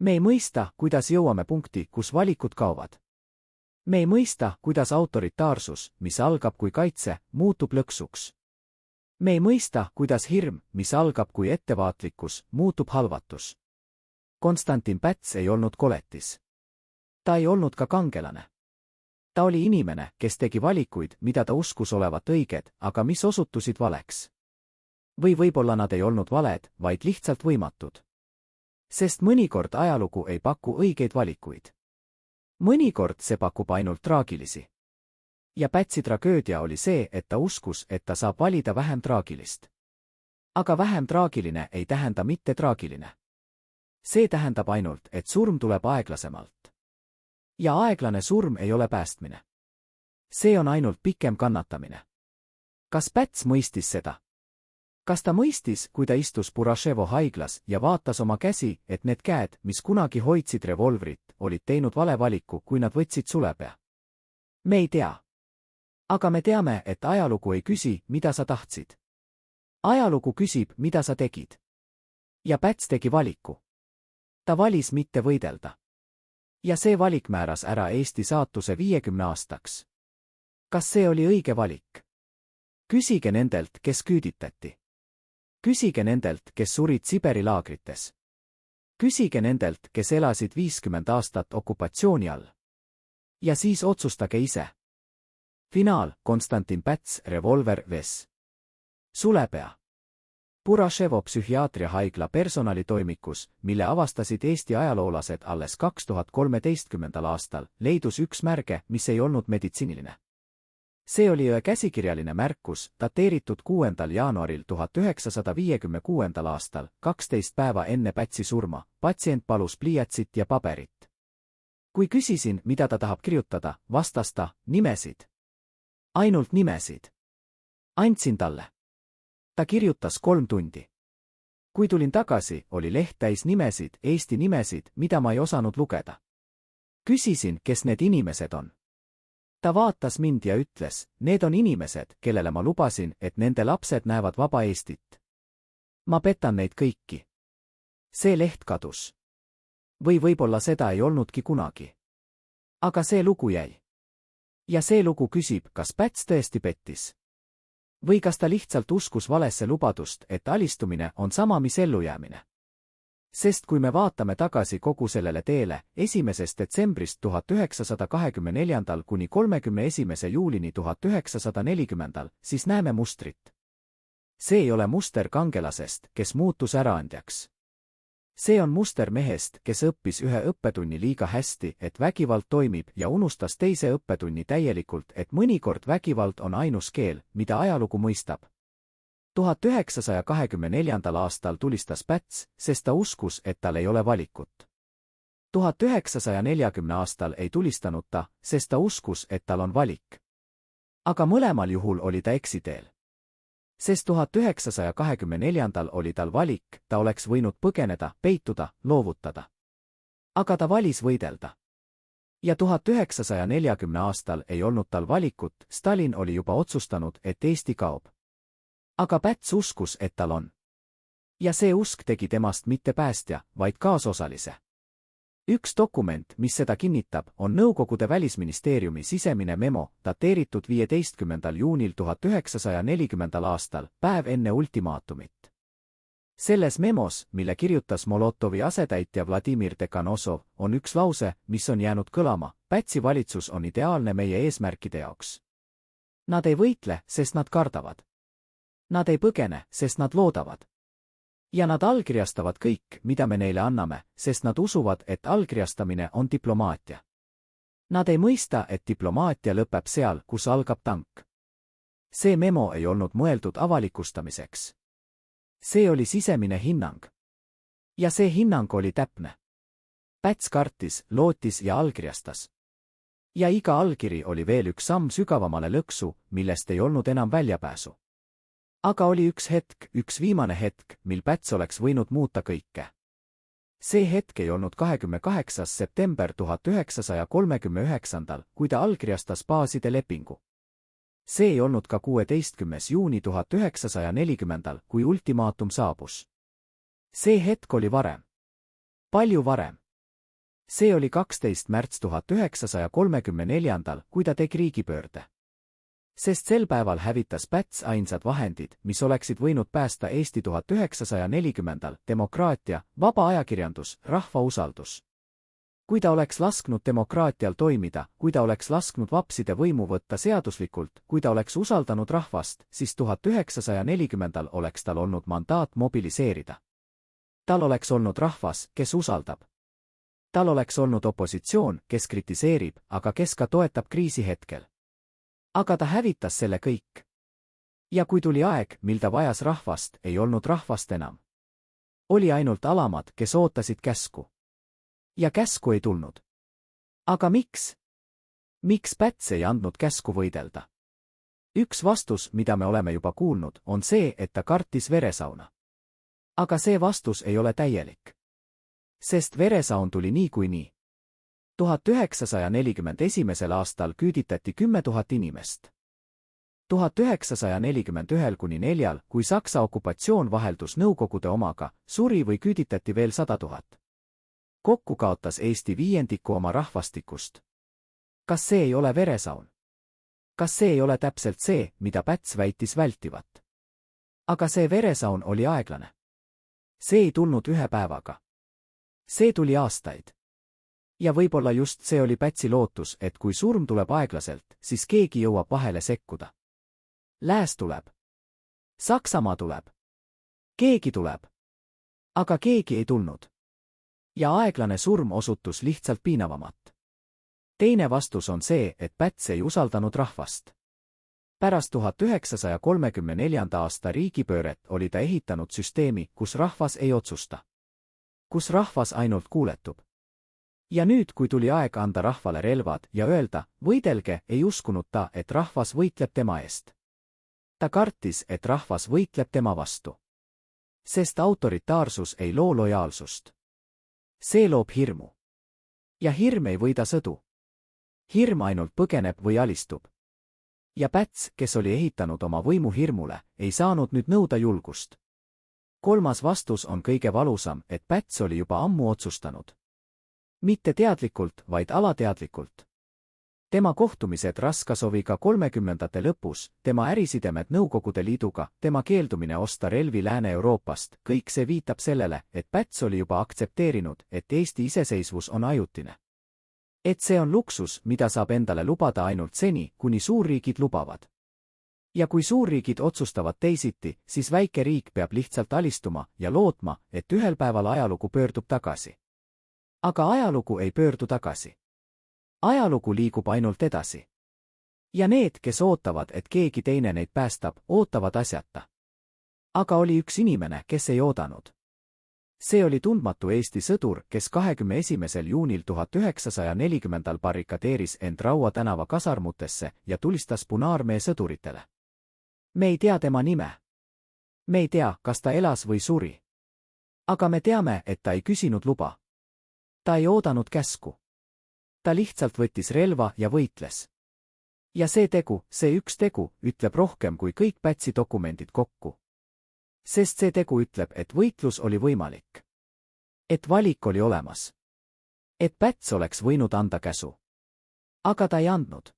Me ei mõista, kuidas jõuame punkti, kus valikud kaovad. Me ei mõista, kuidas autoritaarsus, mis algab kui kaitse, muutub lõksuks. Me ei mõista, kuidas hirm, mis algab kui ettevaatlikkus, muutub halvatus. Konstantin Päts ei olnud koletis. Ta ei olnud ka kangelane. Ta oli inimene, kes tegi valikuid, mida ta uskus olevat õiged, aga mis osutusid valeks. Või võib-olla nad ei olnud valed, vaid lihtsalt võimatud. Sest mõnikord ajalugu ei paku õigeid valikuid. Mõnikord see pakub ainult traagilisi. Ja Pätsi tragöödia oli see, et ta uskus, et ta saab valida vähem traagilist. Aga vähem traagiline ei tähenda mitte traagiline. See tähendab ainult, et surm tuleb aeglasemalt. Ja aeglane surm ei ole päästmine. See on ainult pikem kannatamine. Kas Päts mõistis seda? Kas ta mõistis, kui ta istus Buraševo haiglas ja vaatas oma käsi, et need käed, mis kunagi hoidsid revolvrit, olid teinud vale valiku, kui nad võtsid sulepea? Me ei tea. Aga me teame, et ajalugu ei küsi, mida sa tahtsid. Ajalugu küsib, mida sa tegid. Ja Päts tegi valiku. Ta valis mitte võidelda. Ja see valik määras ära Eesti saatuse 50 aastaks. Kas see oli õige valik? Küsige nendelt, kes küüditati. Küsige nendelt, kes surid Siberi laagrites. Küsige nendelt, kes elasid 50 aastat okupatsiooni all. Ja siis otsustage ise. Finaal, Konstantin Päts, revolver Ves. Sulepea. Buraševo psühhiaatriahaigla personalitoimikus, mille avastasid Eesti ajaloolased alles 2013. aastal, leidus üks märge, mis ei olnud meditsiiniline. See oli ühe käsikirjaline märkus, dateeritud 6. jaanuaril 1956. aastal, 12 päeva enne Pätsi surma. Patsient palus pliiatsit ja paberit. Kui küsisin, mida ta tahab kirjutada, vastas ta, nimesid. Ainult nimesid. Andsin talle. Ta kirjutas 3 tundi. Kui tulin tagasi, oli leht täis nimesid, Eesti nimesid, mida ma ei osanud lugeda. Küsisin, kes need inimesed on. Ta vaatas mind ja ütles, need on inimesed, kellele ma lubasin, et nende lapsed näevad vaba Eestit. Ma petan neid kõiki. See leht kadus. Või võib-olla seda ei olnudki kunagi. Aga see lugu jäi. Ja see lugu küsib, kas Päts tõesti pettis. Või kas ta lihtsalt uskus valesse lubadust, et alistumine on sama, mis ellujäämine. Sest kui me vaatame tagasi kogu sellele teele, 1. detsembrist 1924. kuni 31. juulini 1940, siis näeme mustrit. See ei ole muster kangelasest, kes muutus äraandjaks. See on muster mehest, kes õppis ühe õppetunni liiga hästi, et vägivald toimib ja unustas teise õppetunni täielikult, et mõnikord vägivald on ainus keel, mida ajalugu mõistab. 1924. aastal tulistas Päts, sest ta uskus, et tal ei ole valikut. 1940 aastal ei tulistanud ta, sest ta uskus, et tal on valik. Aga mõlemal juhul oli ta eksiteel. Sest 1924 oli tal valik, ta oleks võinud põgeneda, peituda, loovutada. Aga ta valis võidelda. Ja 1940 aastal ei olnud tal valikut, Stalin oli juba otsustanud, et Eesti kaob. Aga Päts uskus, et tal on. Ja see usk tegi temast mitte päästja, vaid kaasosalise. Üks dokument, mis seda kinnitab, on Nõukogude Välisministeeriumi sisemine memo, dateeritud 15. juunil 1940 aastal, päev enne ultimaatumit. Selles memos, mille kirjutas Molotovi asetäitja Vladimir Dekanossov, on üks lause, mis on jäänud kõlama: Pätsi valitsus on ideaalne meie eesmärkide jaoks. Nad ei võitle, sest nad kardavad. Nad ei põgene, sest nad loodavad. Ja nad allkirjastavad kõik, mida me neile anname, sest nad usuvad, et allkirjastamine on diplomaatia. Nad ei mõista, et diplomaatia lõpeb seal, kus algab tank. See memo ei olnud mõeldud avalikustamiseks. See oli sisemine hinnang. Ja see hinnang oli täpne. Päts kartis, lootis ja allkirjastas. Ja iga allkiri oli veel üks samm sügavamale lõksu, millest ei olnud enam väljapääsu. Aga oli üks hetk, üks viimane hetk, mil Päts oleks võinud muuta kõike. See hetk ei olnud 28. september 1939, kui ta allkirjastas baaside lepingu. See ei olnud ka 16. juuni 1940, kui ultimaatum saabus. See hetk oli varem. Palju varem. See oli 12. märts 1934, kui ta tegi riigipöörde. Sest sel päeval hävitas Päts ainsad vahendid, mis oleksid võinud päästa Eesti 1940, demokraatia, vaba ajakirjandus, rahva usaldus. Kui ta oleks lasknud demokraatial toimida, kui ta oleks lasknud vapside võimu võtta seaduslikult, kui ta oleks usaldanud rahvast, siis 1940 oleks tal olnud mandaat mobiliseerida. Tal oleks olnud rahvas, kes usaldab. Tal oleks olnud opositsioon, kes kritiseerib, aga kes ka toetab kriisi hetkel. Aga ta hävitas selle kõik. Ja kui tuli aeg, mil ta vajas rahvast, ei olnud rahvast enam. Oli ainult alamad, kes ootasid käsku. Ja käsku ei tulnud. Aga miks? Miks Päts ei andnud käsku võidelda? Üks vastus, mida me oleme juba kuulnud, on see, et ta kartis veresauna. Aga see vastus ei ole täielik. Sest veresaun tuli niikuinii. 1941. aastal küüditati 10 000 inimest. 1941–4, kui Saksa okupatsioon vaheldus Nõukogude omaga, suri või küüditati veel 100 000. Kokku kaotas Eesti viiendiku oma rahvastikust. Kas see ei ole veresaun? Kas see ei ole täpselt see, mida Päts väitis vältivat? Aga see veresaun oli aeglane. See ei tulnud ühe päevaga. See tuli aastaid. Ja võib-olla just see oli Pätsi lootus, et kui surm tuleb aeglaselt, siis keegi jõuab vahele sekkuda. Lääs tuleb. Saksamaa tuleb. Keegi tuleb. Aga keegi ei tulnud. Ja aeglane surm osutus lihtsalt piinavamat. Teine vastus on see, et Päts ei usaldanud rahvast. Pärast 1934. aasta riigipööret oli ta ehitanud süsteemi, kus rahvas ei otsusta. Kus rahvas ainult kuuletub. Ja nüüd, kui tuli aeg anda rahvale relvad ja öelda, võidelge, ei uskunud ta, et rahvas võitleb tema eest. Ta kartis, et rahvas võitleb tema vastu. Sest autoritaarsus ei loo lojaalsust. See loob hirmu. Ja hirm ei võida sõdu. Hirm ainult põgeneb või alistub. Ja Päts, kes oli ehitanud oma võimu hirmule, ei saanud nüüd nõuda julgust. Kolmas vastus on kõige valusam, et Päts oli juba ammu otsustanud. Mitte teadlikult, vaid alateadlikult. Tema kohtumised Raskasoviga 30ndate lõpus, tema ärisidemed Nõukogude Liiduga, tema keeldumine osta relvi Lääne-Euroopast, kõik see viitab sellele, et Päts oli juba aktsepteerinud, et Eesti iseseisvus on ajutine. Et see on luksus, mida saab endale lubada ainult seni, kuni suurriigid lubavad. Ja kui suurriigid otsustavad teisiti, siis väike riik peab lihtsalt alistuma ja lootma, et ühel päeval ajalugu pöördub tagasi. Aga ajalugu ei pöördu tagasi. Ajalugu liigub ainult edasi. Ja need, kes ootavad, et keegi teine neid päästab, ootavad asjata. Aga oli üks inimene, kes ei oodanud. See oli tundmatu Eesti sõdur, kes 21. juunil 1940 barrikadeeris end Raua tänava kasarmutesse ja tulistas Punaarmee sõduritele. Me ei tea tema nime. Me ei tea, kas ta elas või suri. Aga me teame, et ta ei küsinud luba. Ta ei oodanud käsku. Ta lihtsalt võttis relva ja võitles. Ja see tegu, see üks tegu, ütleb rohkem kui kõik Pätsi dokumendid kokku. Sest see tegu ütleb, et võitlus oli võimalik. Et valik oli olemas. Et Päts oleks võinud anda käsu. Aga ta ei andnud.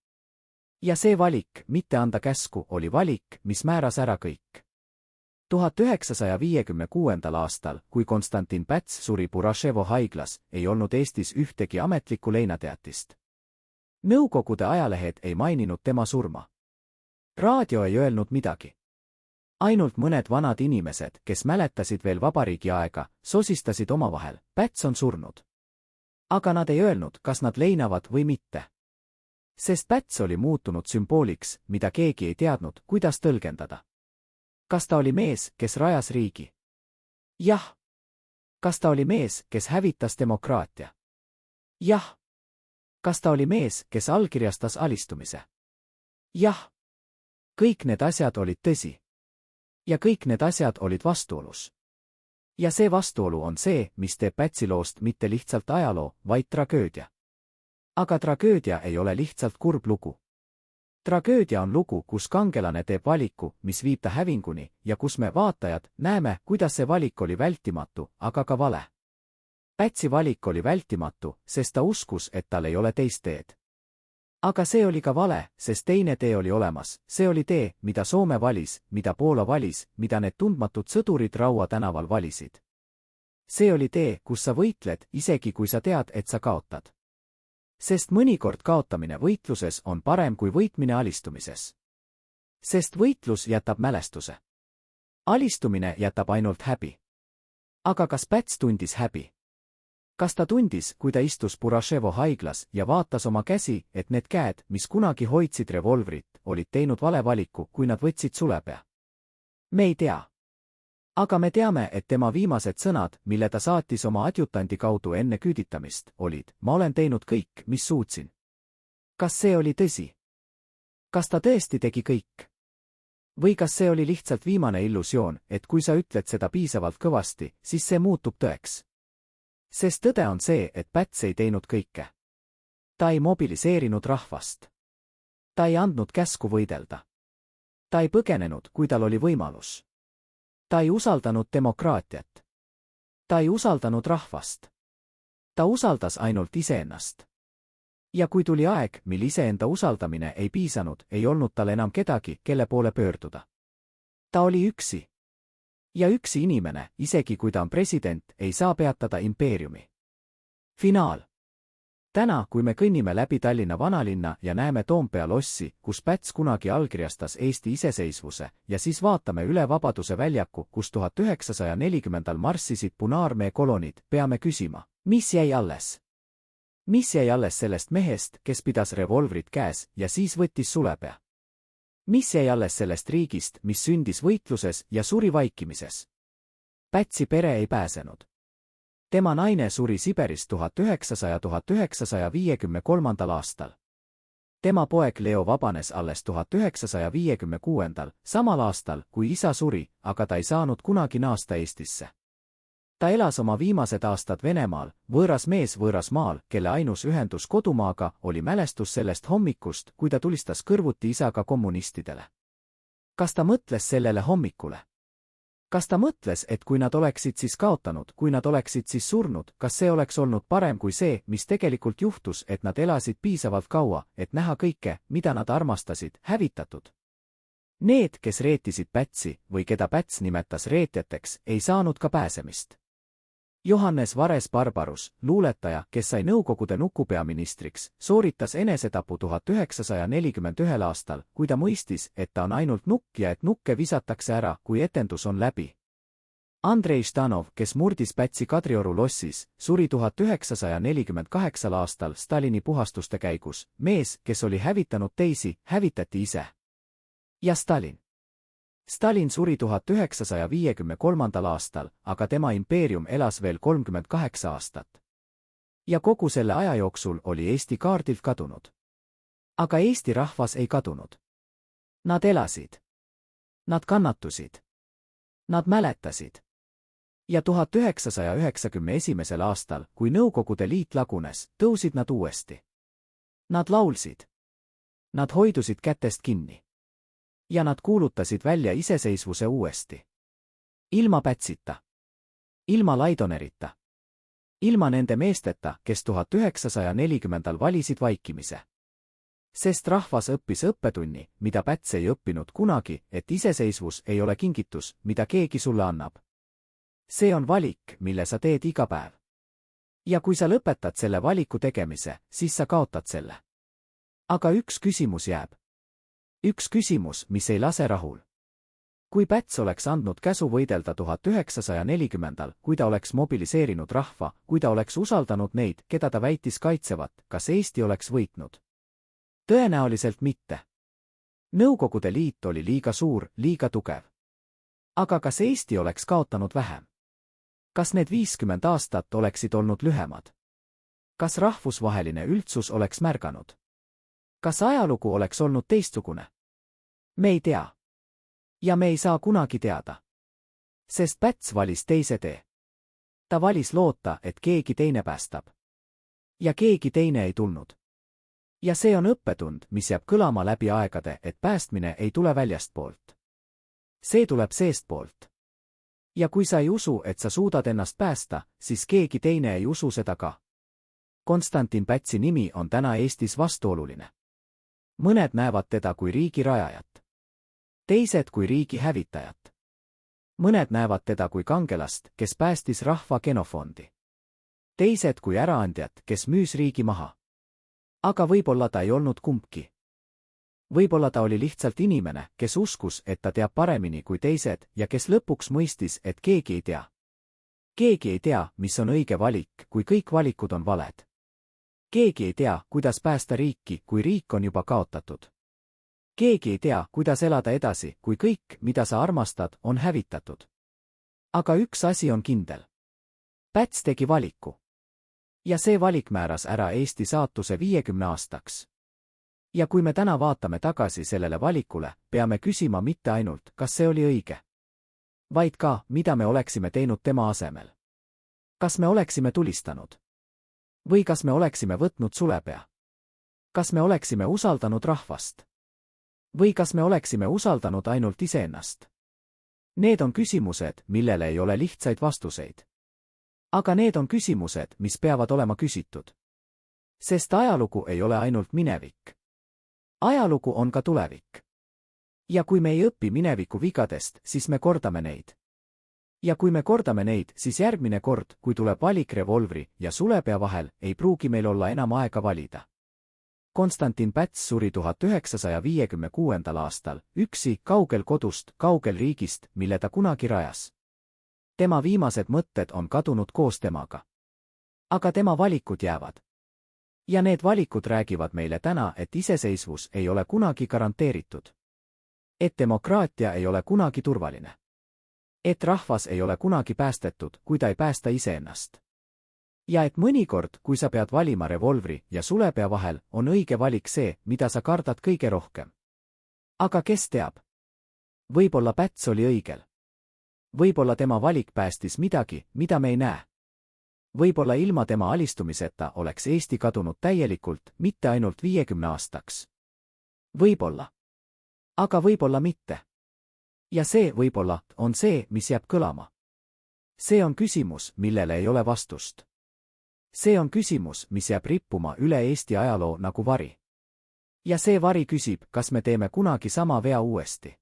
Ja see valik, mitte anda käsku, oli valik, mis määras ära kõik. 1956. aastal, kui Konstantin Päts suri Buraševo haiglas, ei olnud Eestis ühtegi ametlikku leinateatist. Nõukogude ajalehed ei maininud tema surma. Raadio ei öelnud midagi. Ainult mõned vanad inimesed, kes mäletasid veel vabariigi aega, sosistasid omavahel, Päts on surnud. Aga nad ei öelnud, kas nad leinavad või mitte. Sest Päts oli muutunud sümbooliks, mida keegi ei teadnud, kuidas tõlgendada. Kas ta oli mees, kes rajas riigi? Jah. Kas ta oli mees, kes hävitas demokraatia? Jah. Kas ta oli mees, kes allkirjastas alistumise? Jah. Kõik need asjad olid tõsi. Ja kõik need asjad olid vastuolus. Ja see vastuolu on see, mis teeb Pätsi loost mitte lihtsalt ajaloo, vaid tragöödia. Aga tragöödia ei ole lihtsalt kurb lugu. Tragöödia on lugu, kus kangelane teeb valiku, mis viib ta hävinguni, ja kus me, vaatajad, näeme, kuidas see valik oli vältimatu, aga ka vale. Pätsi valik oli vältimatu, sest ta uskus, et tal ei ole teist teed. Aga see oli ka vale, sest teine tee oli olemas, see oli tee, mida Soome valis, mida Poola valis, mida need tundmatud sõdurid Raua tänaval valisid. See oli tee, kus sa võitled, isegi kui sa tead, et sa kaotad. Sest mõnikord kaotamine võitluses on parem kui võitmine alistumises. Sest võitlus jätab mälestuse. Alistumine jätab ainult häbi. Aga kas Päts tundis häbi? Kas ta tundis, kui ta istus Buraševo haiglas ja vaatas oma käsi, et need käed, mis kunagi hoidsid revolvrit, olid teinud vale valiku, kui nad võtsid sulepea? Me ei tea. Aga me teame, et tema viimased sõnad, mille ta saatis oma adjutandi kaudu enne küüditamist, olid, ma olen teinud kõik, mis suutsin. Kas see oli tõsi? Kas ta tõesti tegi kõik? Või kas see oli lihtsalt viimane illusioon, et kui sa ütled seda piisavalt kõvasti, siis see muutub tõeks? Sest tõde on see, et Päts ei teinud kõike. Ta ei mobiliseerinud rahvast. Ta ei andnud käsku võidelda. Ta ei põgenenud, kui tal oli võimalus. Ta ei usaldanud demokraatiat. Ta ei usaldanud rahvast. Ta usaldas ainult iseennast. Ja kui tuli aeg, mil iseenda usaldamine ei piisanud, ei olnud tal enam kedagi, kelle poole pöörduda. Ta oli üksi. Ja üksi inimene, isegi kui ta on president, ei saa peatada impeeriumi. Finaal. Täna, kui me kõnnime läbi Tallinna vanalinna ja näeme Toompea lossi, kus Päts kunagi allkirjastas Eesti iseseisvuse, ja siis vaatame üle Vabaduse väljaku, kus 1940 marssisid Punaarmee kolonid, peame küsima, mis jäi alles? Mis jäi alles sellest mehest, kes pidas revolvrit käes ja siis võttis sulepea? Mis jäi alles sellest riigist, mis sündis võitluses ja suri vaikimises? Pätsi pere ei pääsenud. Tema naine suri Siberis 1953. aastal. Tema poeg Leo vabanes alles 1956. samal aastal, kui isa suri, aga ta ei saanud kunagi naasta Eestisse. Ta elas oma viimased aastad Venemaal, võõras mees võõras maal, kelle ainus ühendus kodumaaga oli mälestus sellest hommikust, kui ta tulistas kõrvuti isaga kommunistidele. Kas ta mõtles sellele hommikule? Kas ta mõtles, et kui nad oleksid siis kaotanud, kui nad oleksid siis surnud, kas see oleks olnud parem kui see, mis tegelikult juhtus, et nad elasid piisavalt kaua, et näha kõike, mida nad armastasid, hävitatud? Need, kes reetisid Pätsi või keda Päts nimetas reetjateks, ei saanud ka pääsemist. Johannes Vares-Barbarus, luuletaja, kes sai Nõukogude nukupeaministriks, sooritas enesetapu 1941. aastal, kui ta mõistis, et ta on ainult nukk ja et nukke visatakse ära, kui etendus on läbi. Andrei Štanov, kes murdis Pätsi Kadrioru lossis, suri 1948. aastal Stalini puhastuste käigus. Mees, kes oli hävitanud teisi, hävitati ise. Ja Stalin. Stalin suri 1953. aastal, aga tema impeerium elas veel 38 aastat. Ja kogu selle aja jooksul oli Eesti kaardilt kadunud. Aga Eesti rahvas ei kadunud. Nad elasid. Nad kannatusid. Nad mäletasid. Ja 1991. aastal, kui Nõukogude Liit lagunes, tõusid nad uuesti. Nad laulsid. Nad hoidusid kätest kinni. Ja nad kuulutasid välja iseseisvuse uuesti. Ilma Pätsita. Ilma Laidonerita. Ilma nende meesteta, kes 1940 valisid vaikimise. Sest rahvas õppis õppetunni, mida Päts ei õppinud kunagi, et iseseisvus ei ole kingitus, mida keegi sulle annab. See on valik, mille sa teed iga päev. Ja kui sa lõpetad selle valiku tegemise, siis sa kaotad selle. Aga üks küsimus jääb. Üks küsimus, mis ei lase rahul. Kui Päts oleks andnud käsu võidelda 1940, kui ta oleks mobiliseerinud rahva, kui ta oleks usaldanud neid, keda ta väitis kaitsevat, kas Eesti oleks võitnud? Tõenäoliselt mitte. Nõukogude Liit oli liiga suur, liiga tugev. Aga kas Eesti oleks kaotanud vähem? Kas need 50 aastat oleksid olnud lühemad? Kas rahvusvaheline üldsus oleks märganud? Kas ajalugu oleks olnud teistsugune? Me ei tea. Ja me ei saa kunagi teada. Sest Päts valis teise tee. Ta valis loota, et keegi teine päästab. Ja keegi teine ei tulnud. Ja see on õppetund, mis jääb kõlama läbi aegade, et päästmine ei tule väljastpoolt. See tuleb seestpoolt. Ja kui sa ei usu, et sa suudad ennast päästa, siis keegi teine ei usu seda ka. Konstantin Pätsi nimi on täna Eestis vastuoluline. Mõned näevad teda kui riigi rajajat. Teised kui riigi hävitajat. Mõned näevad teda kui kangelast, kes päästis rahva genofondi. Teised kui äraandjat, kes müüs riigi maha. Aga võib-olla ta ei olnud kumbki. Võib-olla ta oli lihtsalt inimene, kes uskus, et ta teab paremini kui teised ja kes lõpuks mõistis, et keegi ei tea. Keegi ei tea, mis on õige valik, kui kõik valikud on valed. Keegi ei tea, kuidas päästa riiki, kui riik on juba kaotatud. Keegi ei tea, kuidas elada edasi, kui kõik, mida sa armastad, on hävitatud. Aga üks asi on kindel. Päts tegi valiku. Ja see valik määras ära Eesti saatuse 50 aastaks. Ja kui me täna vaatame tagasi sellele valikule, peame küsima mitte ainult, kas see oli õige. Vaid ka, mida me oleksime teinud tema asemel. Kas me oleksime tulistanud? Või kas me oleksime võtnud sulepea? Kas me oleksime usaldanud rahvast? Või kas me oleksime usaldanud ainult iseennast? Need on küsimused, millele ei ole lihtsaid vastuseid. Aga need on küsimused, mis peavad olema küsitud. Sest ajalugu ei ole ainult minevik. Ajalugu on ka tulevik. Ja kui me ei õpi mineviku vigadest, siis me kordame neid. Ja kui me kordame neid, siis järgmine kord, kui tuleb valik revolvri ja sulepea vahel, ei pruugi meil olla enam aega valida. Konstantin Päts suri 1956. aastal, üksi, kaugel kodust, kaugel riigist, mille ta kunagi rajas. Tema viimased mõtted on kadunud koos temaga. Aga tema valikud jäävad. Ja need valikud räägivad meile täna, et iseseisvus ei ole kunagi garanteeritud. Et demokraatia ei ole kunagi turvaline. Et rahvas ei ole kunagi päästetud, kui ta ei päästa iseennast. Ja et mõnikord, kui sa pead valima revolvri ja sulepea vahel, on õige valik see, mida sa kardad kõige rohkem. Aga kes teab? Võib-olla Päts oli õigel. Võib-olla tema valik päästis midagi, mida me ei näe. Võib-olla ilma tema alistumiseta oleks Eesti kadunud täielikult, mitte ainult 50 aastaks. Võib-olla. Aga võib-olla mitte. Ja see võib-olla on see, mis jääb kõlama. See on küsimus, millele ei ole vastust. See on küsimus, mis jääb rippuma üle Eesti ajaloo nagu vari. Ja see vari küsib, kas me teeme kunagi sama vea uuesti.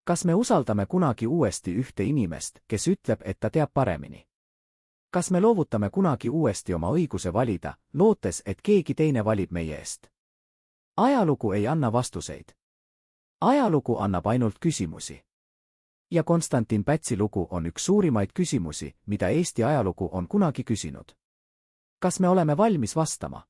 Kas me usaldame kunagi uuesti ühte inimest, kes ütleb, et ta teab paremini? Kas me loovutame kunagi uuesti oma õiguse valida, lootes, et keegi teine valib meie eest? Ajalugu ei anna vastuseid. Ajalugu annab ainult küsimusi. Ja Konstantin Pätsi lugu on üks suurimaid küsimusi, mida Eesti ajalugu on kunagi küsinud. Kas me oleme valmis vastama?